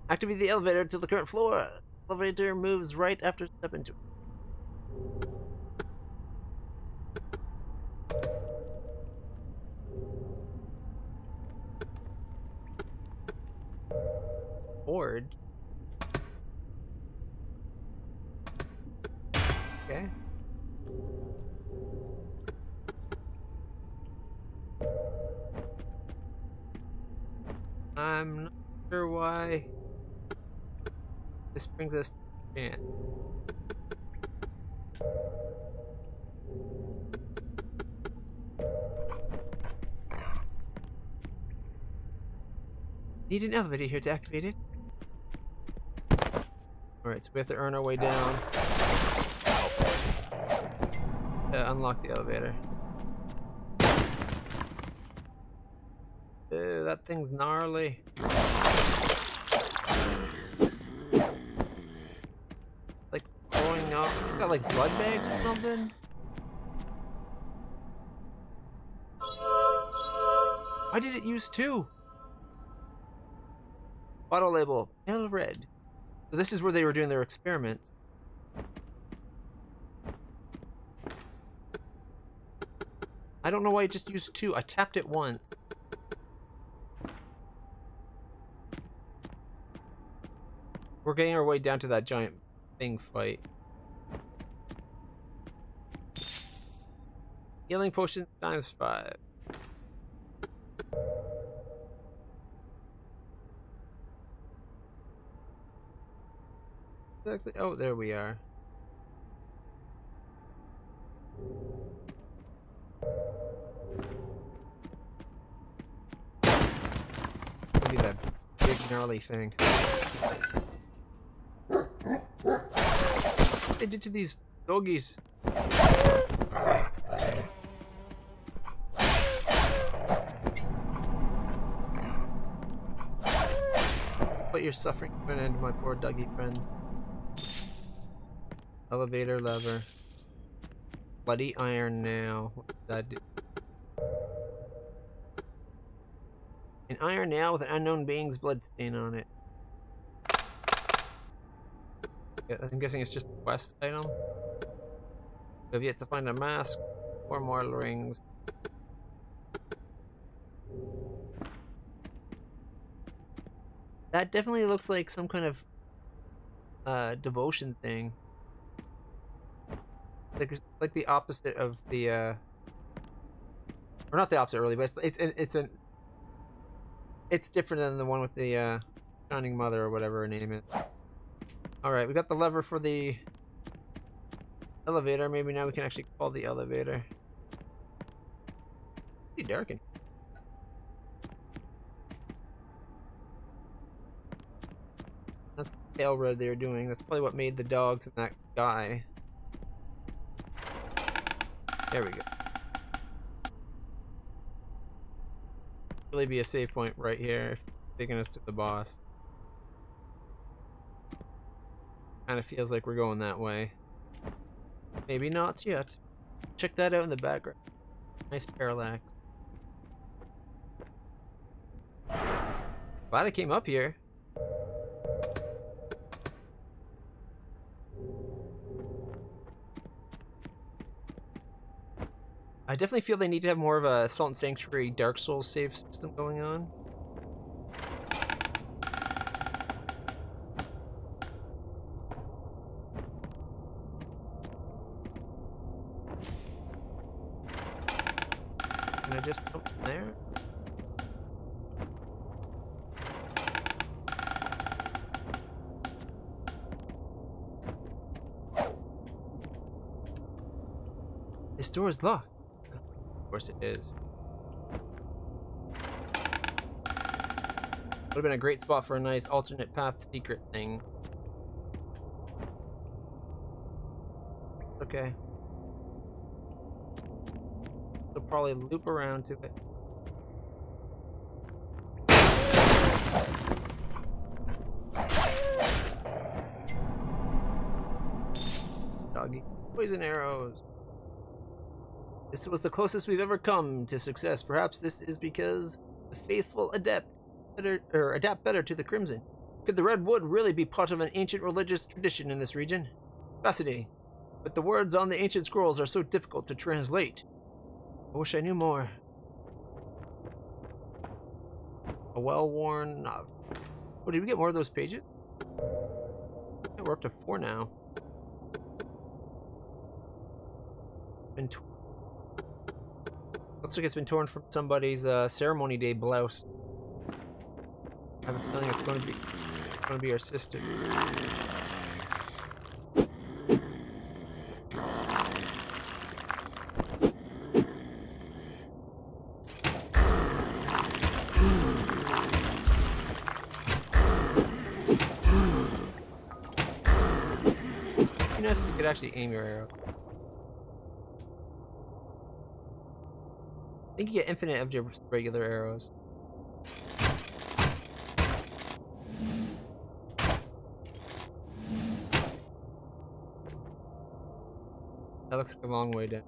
Activate the elevator to the current floor. Elevator moves right after step into it. Board. Okay. I'm not sure why this brings us to Japan. Need an elevator here to activate it. Alright, so we have to earn our way down to unlock the elevator. Ew, that thing's gnarly. Like throwing up. It's got like blood bags or something. Why did it use two? Bottle label, pale red. So this is where they were doing their experiments. I don't know why it just used two. I tapped it once. We're getting our way down to that giant thing fight. Healing potion ×5. Exactly. Oh, there we are. Look at that big gnarly thing. What they did to these doggies? But you're suffering to an end, my poor doggy friend. Elevator lever. Bloody iron nail. What did that do? An iron nail with an unknown being's blood stain on it. Yeah, I'm guessing it's just a quest item. We have yet to find a mask or more rings. That definitely looks like some kind of devotion thing. Like the opposite of the or not the opposite really, but it's different than the one with the Shining Mother or whatever her name is. Alright, we got the lever for the elevator. Maybe now we can actually call the elevator. Pretty dark in here. pale red they were doing. That's probably what made the dogs and that guy. There we go. Really be a save point right here if taking us to the boss. Kind of feels like we're going that way. Maybe not yet. Check that out in the background. Nice parallax. Glad I came up here. I definitely feel they need to have more of a Salt and Sanctuary Dark Souls save system going on. Can I just jump from there? This door is locked. Of course it is. Would have been a great spot for a nice alternate path secret thing. Okay. They'll probably loop around to it. Doggy. Poison arrows. This was the closest we've ever come to success. Perhaps this is because the faithful adapt better to the crimson. Could the red wood really be part of an ancient religious tradition in this region? Fascinating. But the words on the ancient scrolls are so difficult to translate. I wish I knew more. A well-worn... Oh, did we get more of those pages? Yeah, we're up to 4 now. Been looks like it's been torn from somebody's ceremony day blouse. I have a feeling it's going to be our sister. It'd be nice if you could actually aim your arrow. I think you get infinite of your regular arrows. That looks like a long way down.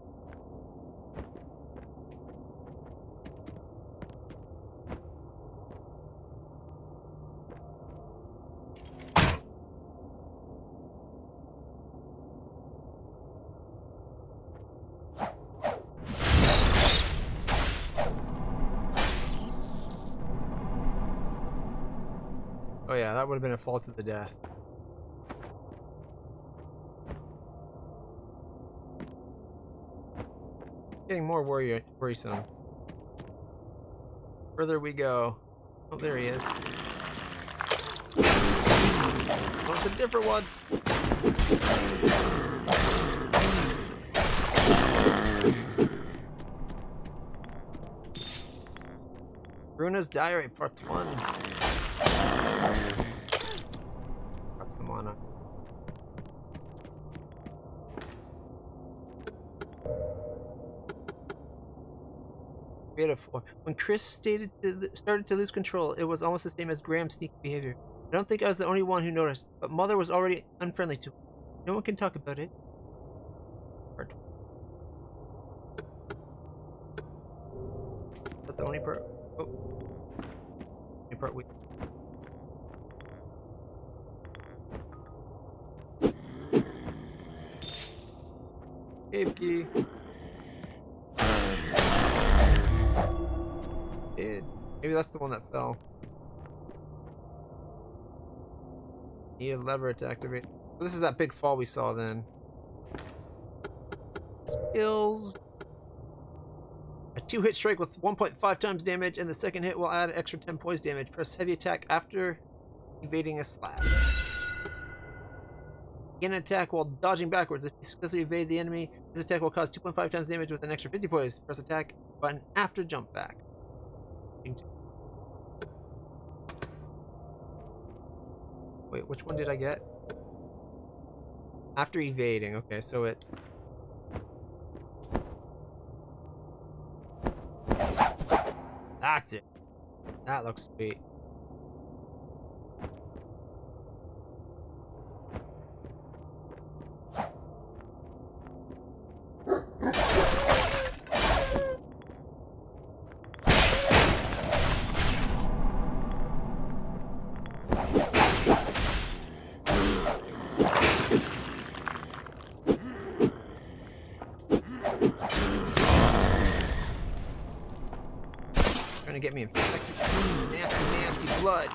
Oh yeah, that would have been a fall to the death. Getting more worrisome. Further we go. Oh, there he is. Oh, it's a different one. Bruna's Diary, Part 1. Got some mana. Creative 4. When Chris started to lose control, it was almost the same as Graham's sneaky behavior. I don't think I was the only one who noticed, but Mother was already unfriendly to him. No one can talk about it. Part 2. That's the only part. Oh. Only part we. Cave key. Maybe that's the one that fell. Need a lever to activate. So this is that big fall we saw then. Skills. A 2-hit strike with 1.5 times damage, and the second hit will add an extra 10 poise damage. Press heavy attack after evading a slash. Begin an attack while dodging backwards. If you successfully evade the enemy, this attack will cause 2.5 times damage with an extra 50 poise. Press attack button after jump back. Wait, which one did I get? After evading. Okay, so it's... That's it. That looks sweet. Trying to get me infected. Nasty, nasty blood.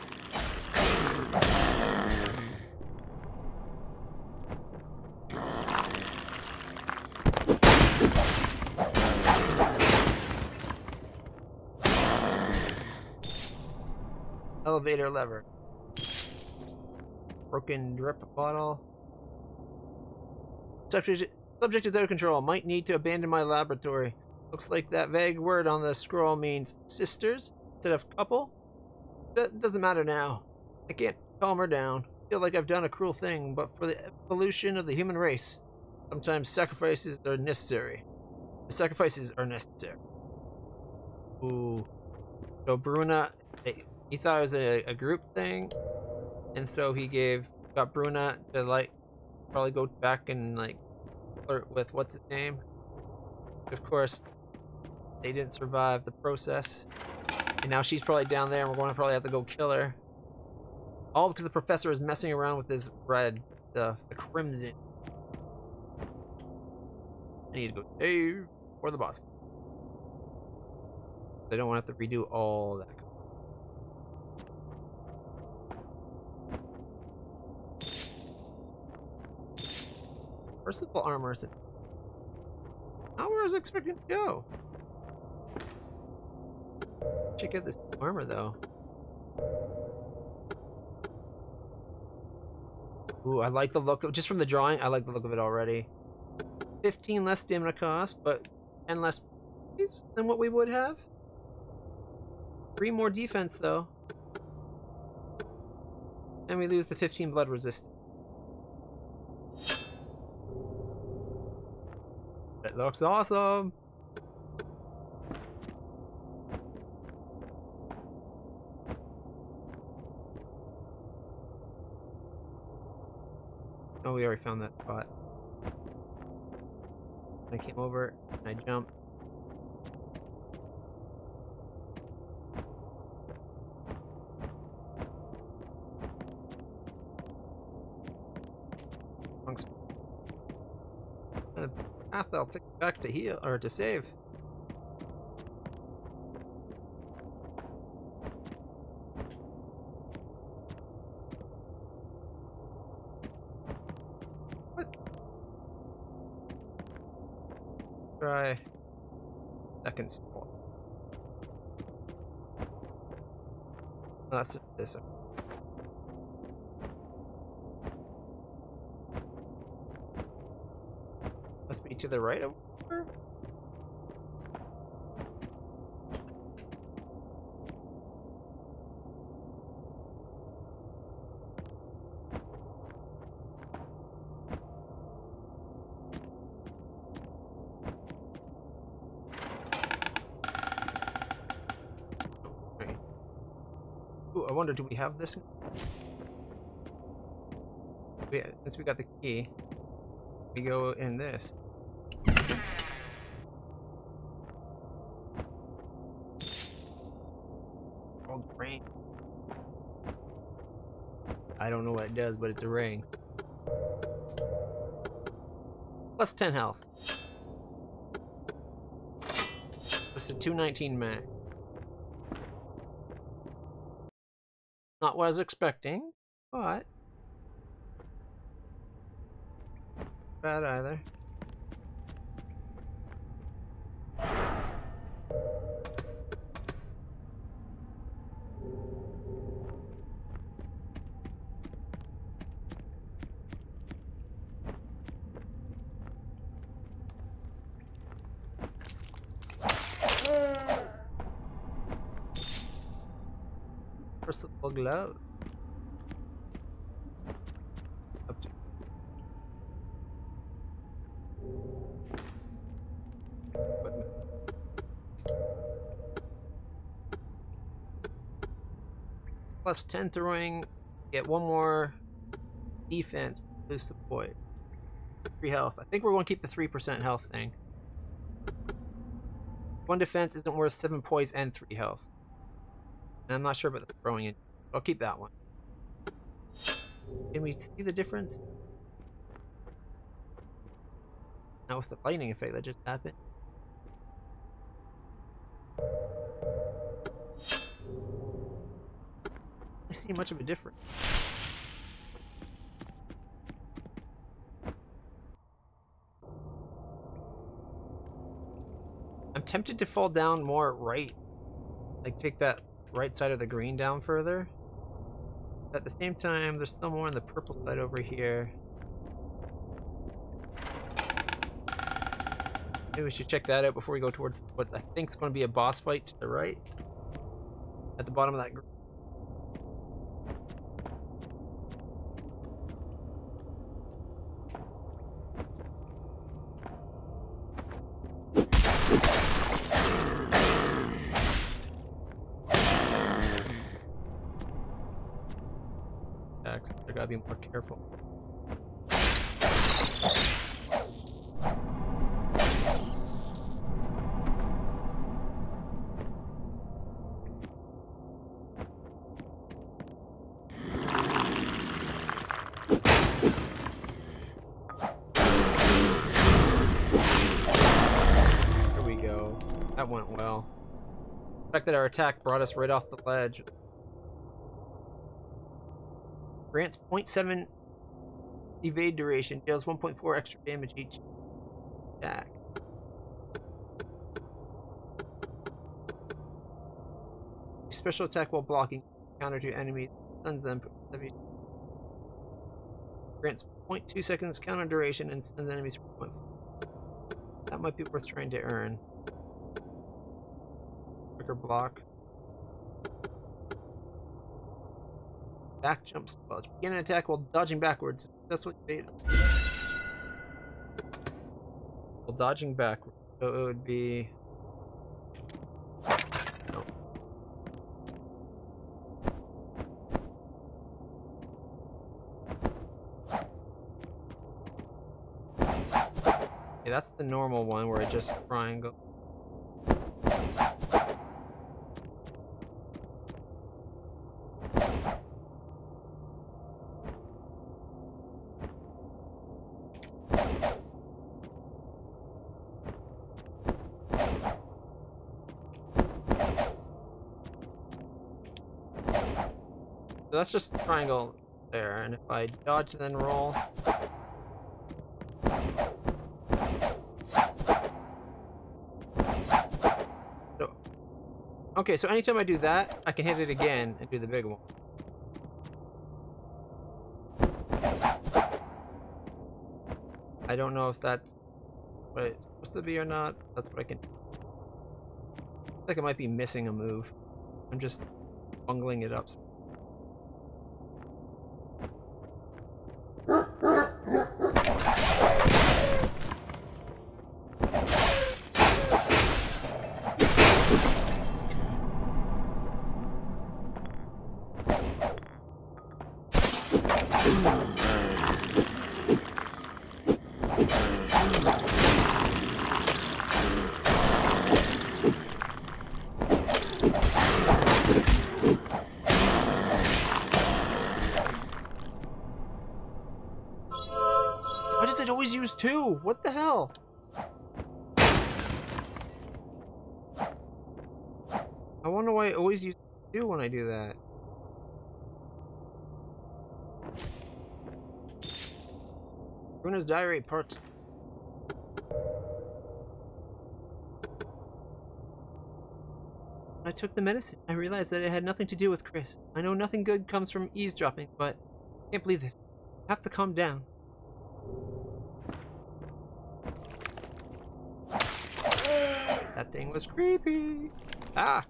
Elevator lever. Broken drip bottle. Subject is out of control. Might need to abandon my laboratory. Looks like that vague word on the scroll means sisters instead of couple. That doesn't matter now. I can't calm her down. Feel like I've done a cruel thing, but for the evolution of the human race, sometimes sacrifices are necessary. The sacrifices are necessary. Ooh. So Bruna, he thought it was a group thing, and so he got Bruna to like probably go back and like flirt with what's his name. Of course, they didn't survive the process, and now she's probably down there, and we're going to probably have to go kill her. All because the professor is messing around with this red, the crimson. I need to go save for the boss. I don't want to have to redo all that. Versatile armor is it? Not where I was expecting to go. Check out this armor though. Ooh, I like the look of, just from the drawing, I like the look of it already. 15 less stamina cost, but 10 less than what we would have. 3 more defense though. And we lose the 15 blood resistance. It looks awesome. Oh, we already found that spot. I came over and I jumped. The path I'll take back to heal or to save. What? Try second spot. Oh, that's this. Must be to the right of her? Okay. Ooh, I wonder, do we have this? Since we got the key, we go in this. Old ring. I don't know what it does, but it's a ring. Plus 10 health. This is 219 max. Not what I was expecting, but bad either. Versatile glove. Plus 10 throwing. Get one more defense. Lose the void. 3 health. I think we're going to keep the 3% health thing. 1 defense isn't worth 7 poise and 3 health. And I'm not sure about the throwing it. I'll keep that one. Can we see the difference? Now with the lightning effect that just happened. I see much of a difference. I'm tempted to fall down more right. Like take that right side of the green down further. But at the same time, there's still more on the purple side over here. Maybe we should check that out before we go towards what I think is going to be a boss fight to the right. At the bottom of that group. I gotta be more careful. There we go. That went well. The fact that our attack brought us right off the ledge. Grants 0.7 evade duration, deals 1.4 extra damage each attack. Special attack while blocking, counter to enemies, stuns them. Grants 0.2 seconds counter duration and stuns enemies for 0.4. That might be worth trying to earn. Quicker block. Back jump spell. Begin an attack while dodging backwards. That's what you did. While dodging backwards. So it would be. No. Okay, that's the normal one where I just triangle. So that's just triangle there, and if I dodge then roll. So, okay, so anytime I do that, I can hit it again and do the big one. I don't know if that's what it's supposed to be or not. That's what I can. I feel like I might be missing a move. I'm just bungling it up. Why does it always use 2? What the hell? I wonder why it always uses 2 when I do that. Runa's diary parts. When I took the medicine, I realized that it had nothing to do with Chris. I know nothing good comes from eavesdropping, but I can't believe it. I have to calm down. That thing was creepy. Ah!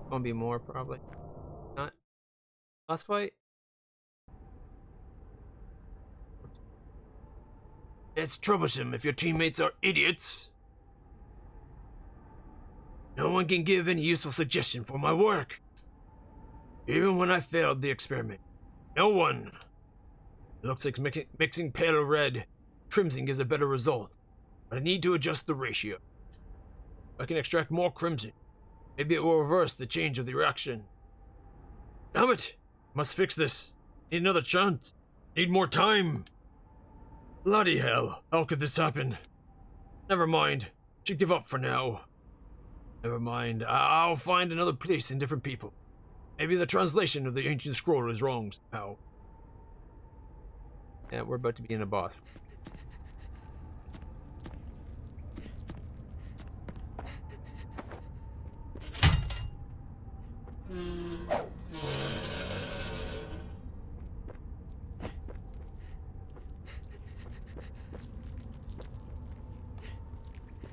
Gonna be more, probably. Not. Last fight? It's troublesome if your teammates are idiots. No one can give any useful suggestion for my work. Even when I failed the experiment. No one. It looks like mixing pale red crimson gives a better result. But I need to adjust the ratio. If I can extract more crimson, maybe it will reverse the change of the reaction. Damn it! Must fix this. Need another chance. Need more time. Bloody hell. How could this happen? Never mind. Should give up for now. Never mind. I'll find another place in different people. Maybe the translation of the ancient scroll is wrong somehow. Yeah, we're about to be in a boss.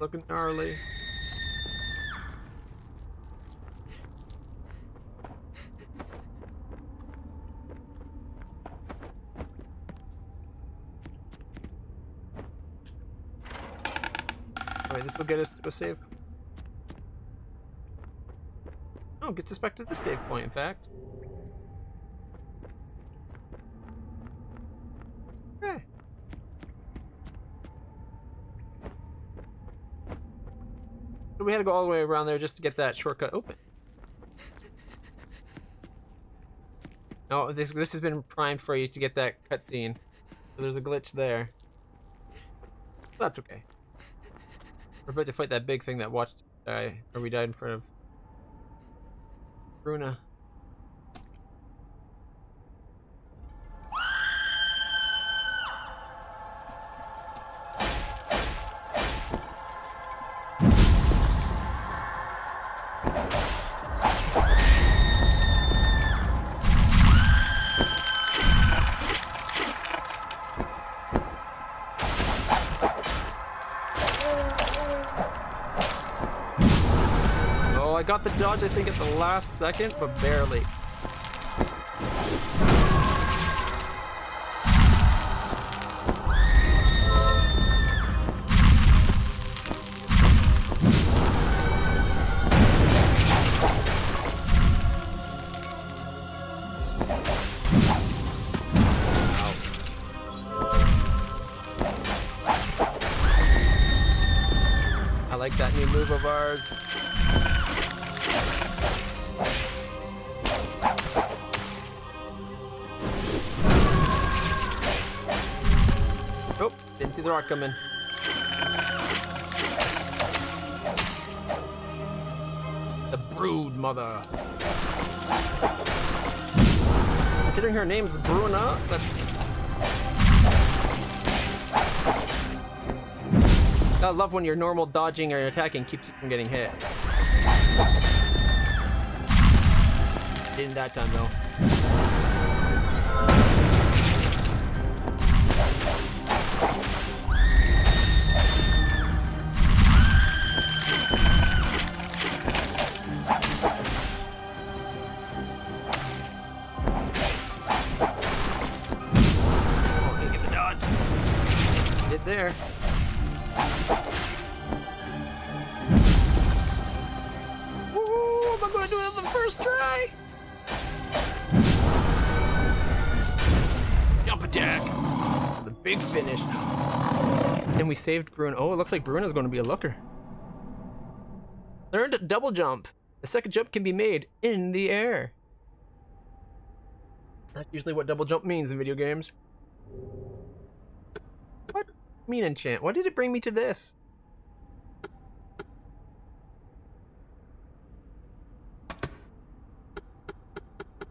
Looking gnarly. Alright, this will get us to a save. Oh, gets us back to the save point, in fact. Okay. So we had to go all the way around there just to get that shortcut open. No, this has been primed for you to get that cutscene. So there's a glitch there. That's okay. We're about to fight that big thing that watched die, or we died in front of Bruna. I got the dodge, I think, at the last second, but barely. I like that new move of ours. Oh, didn't see the rock coming. The brood mother. Considering her name's Bruna, but I love when your normal dodging or attacking keeps you from getting hit. Didn't that time though. There. Ooh, am I gonna do it on the first try? Jump attack. The big finish. And we saved Bruna. Oh, it looks like Bruna's gonna be a looker. Learned a double jump. The second jump can be made in the air. That's usually what double jump means in video games. What? Mean enchant. Why did it bring me to this?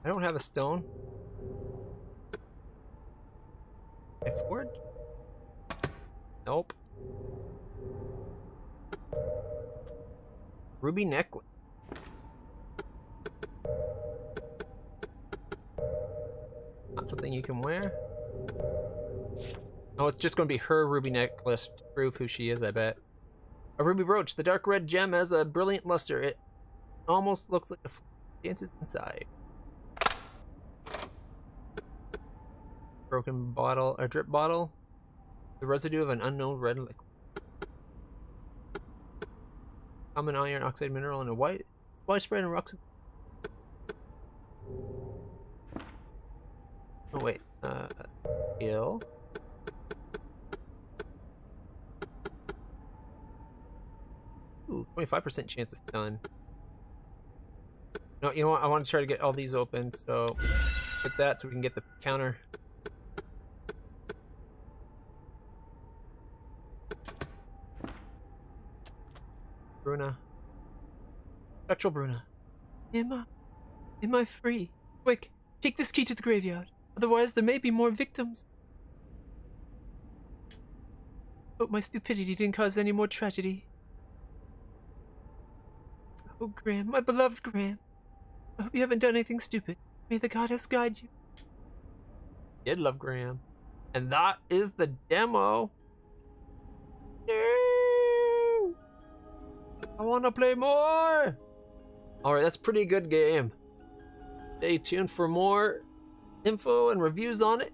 I don't have a stone. A forge? Nope. Ruby necklace. Not something you can wear. Oh, it's just going to be her ruby necklace to prove who she is, I bet. A ruby brooch. The dark red gem has a brilliant luster. It almost looks like a dances inside. Broken bottle, a drip bottle. The residue of an unknown red liquid. common iron oxide mineral, and a widespread and rocks. Oh wait, skill. Ooh, 25% chance of stun. No, you know what? I want to try to get all these open, so get that so we can get the counter. Bruna. Spectral Bruna. Am I free? Quick, take this key to the graveyard. Otherwise, there may be more victims. Hope my stupidity didn't cause any more tragedy. Oh, Graham, my beloved Graham. I hope you haven't done anything stupid. May the goddess guide you. Did love Graham. And that is the demo. No! I want to play more. Alright, that's a pretty good game. Stay tuned for more info and reviews on it.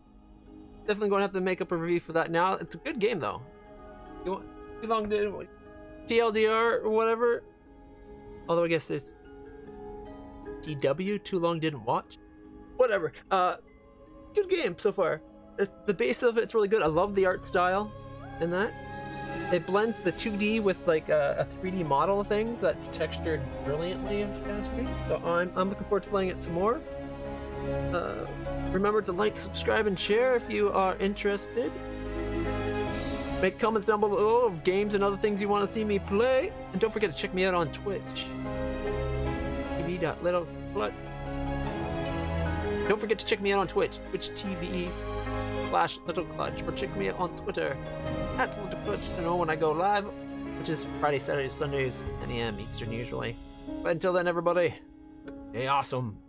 Definitely going to have to make up a review for that now. It's a good game though. You want too long to TLDR or whatever. Although I guess it's TW, too long didn't watch. Whatever. Good game so far. The base of it's really good. I love the art style in that. It blends the 2D with like a 3D model of things that's textured brilliantly. So I'm looking forward to playing it some more. Remember to like, subscribe, and share if you are interested. Make comments down below of games and other things you want to see me play. And don't forget to check me out on Twitch. TV.littleclutch. Don't forget to check me out on Twitch. Twitch.tv/littleclutch. Or check me out on Twitter @littleclutch to know when I go live, which is Friday, Saturdays, Sundays, 10 AM Eastern usually. But until then, everybody, stay awesome.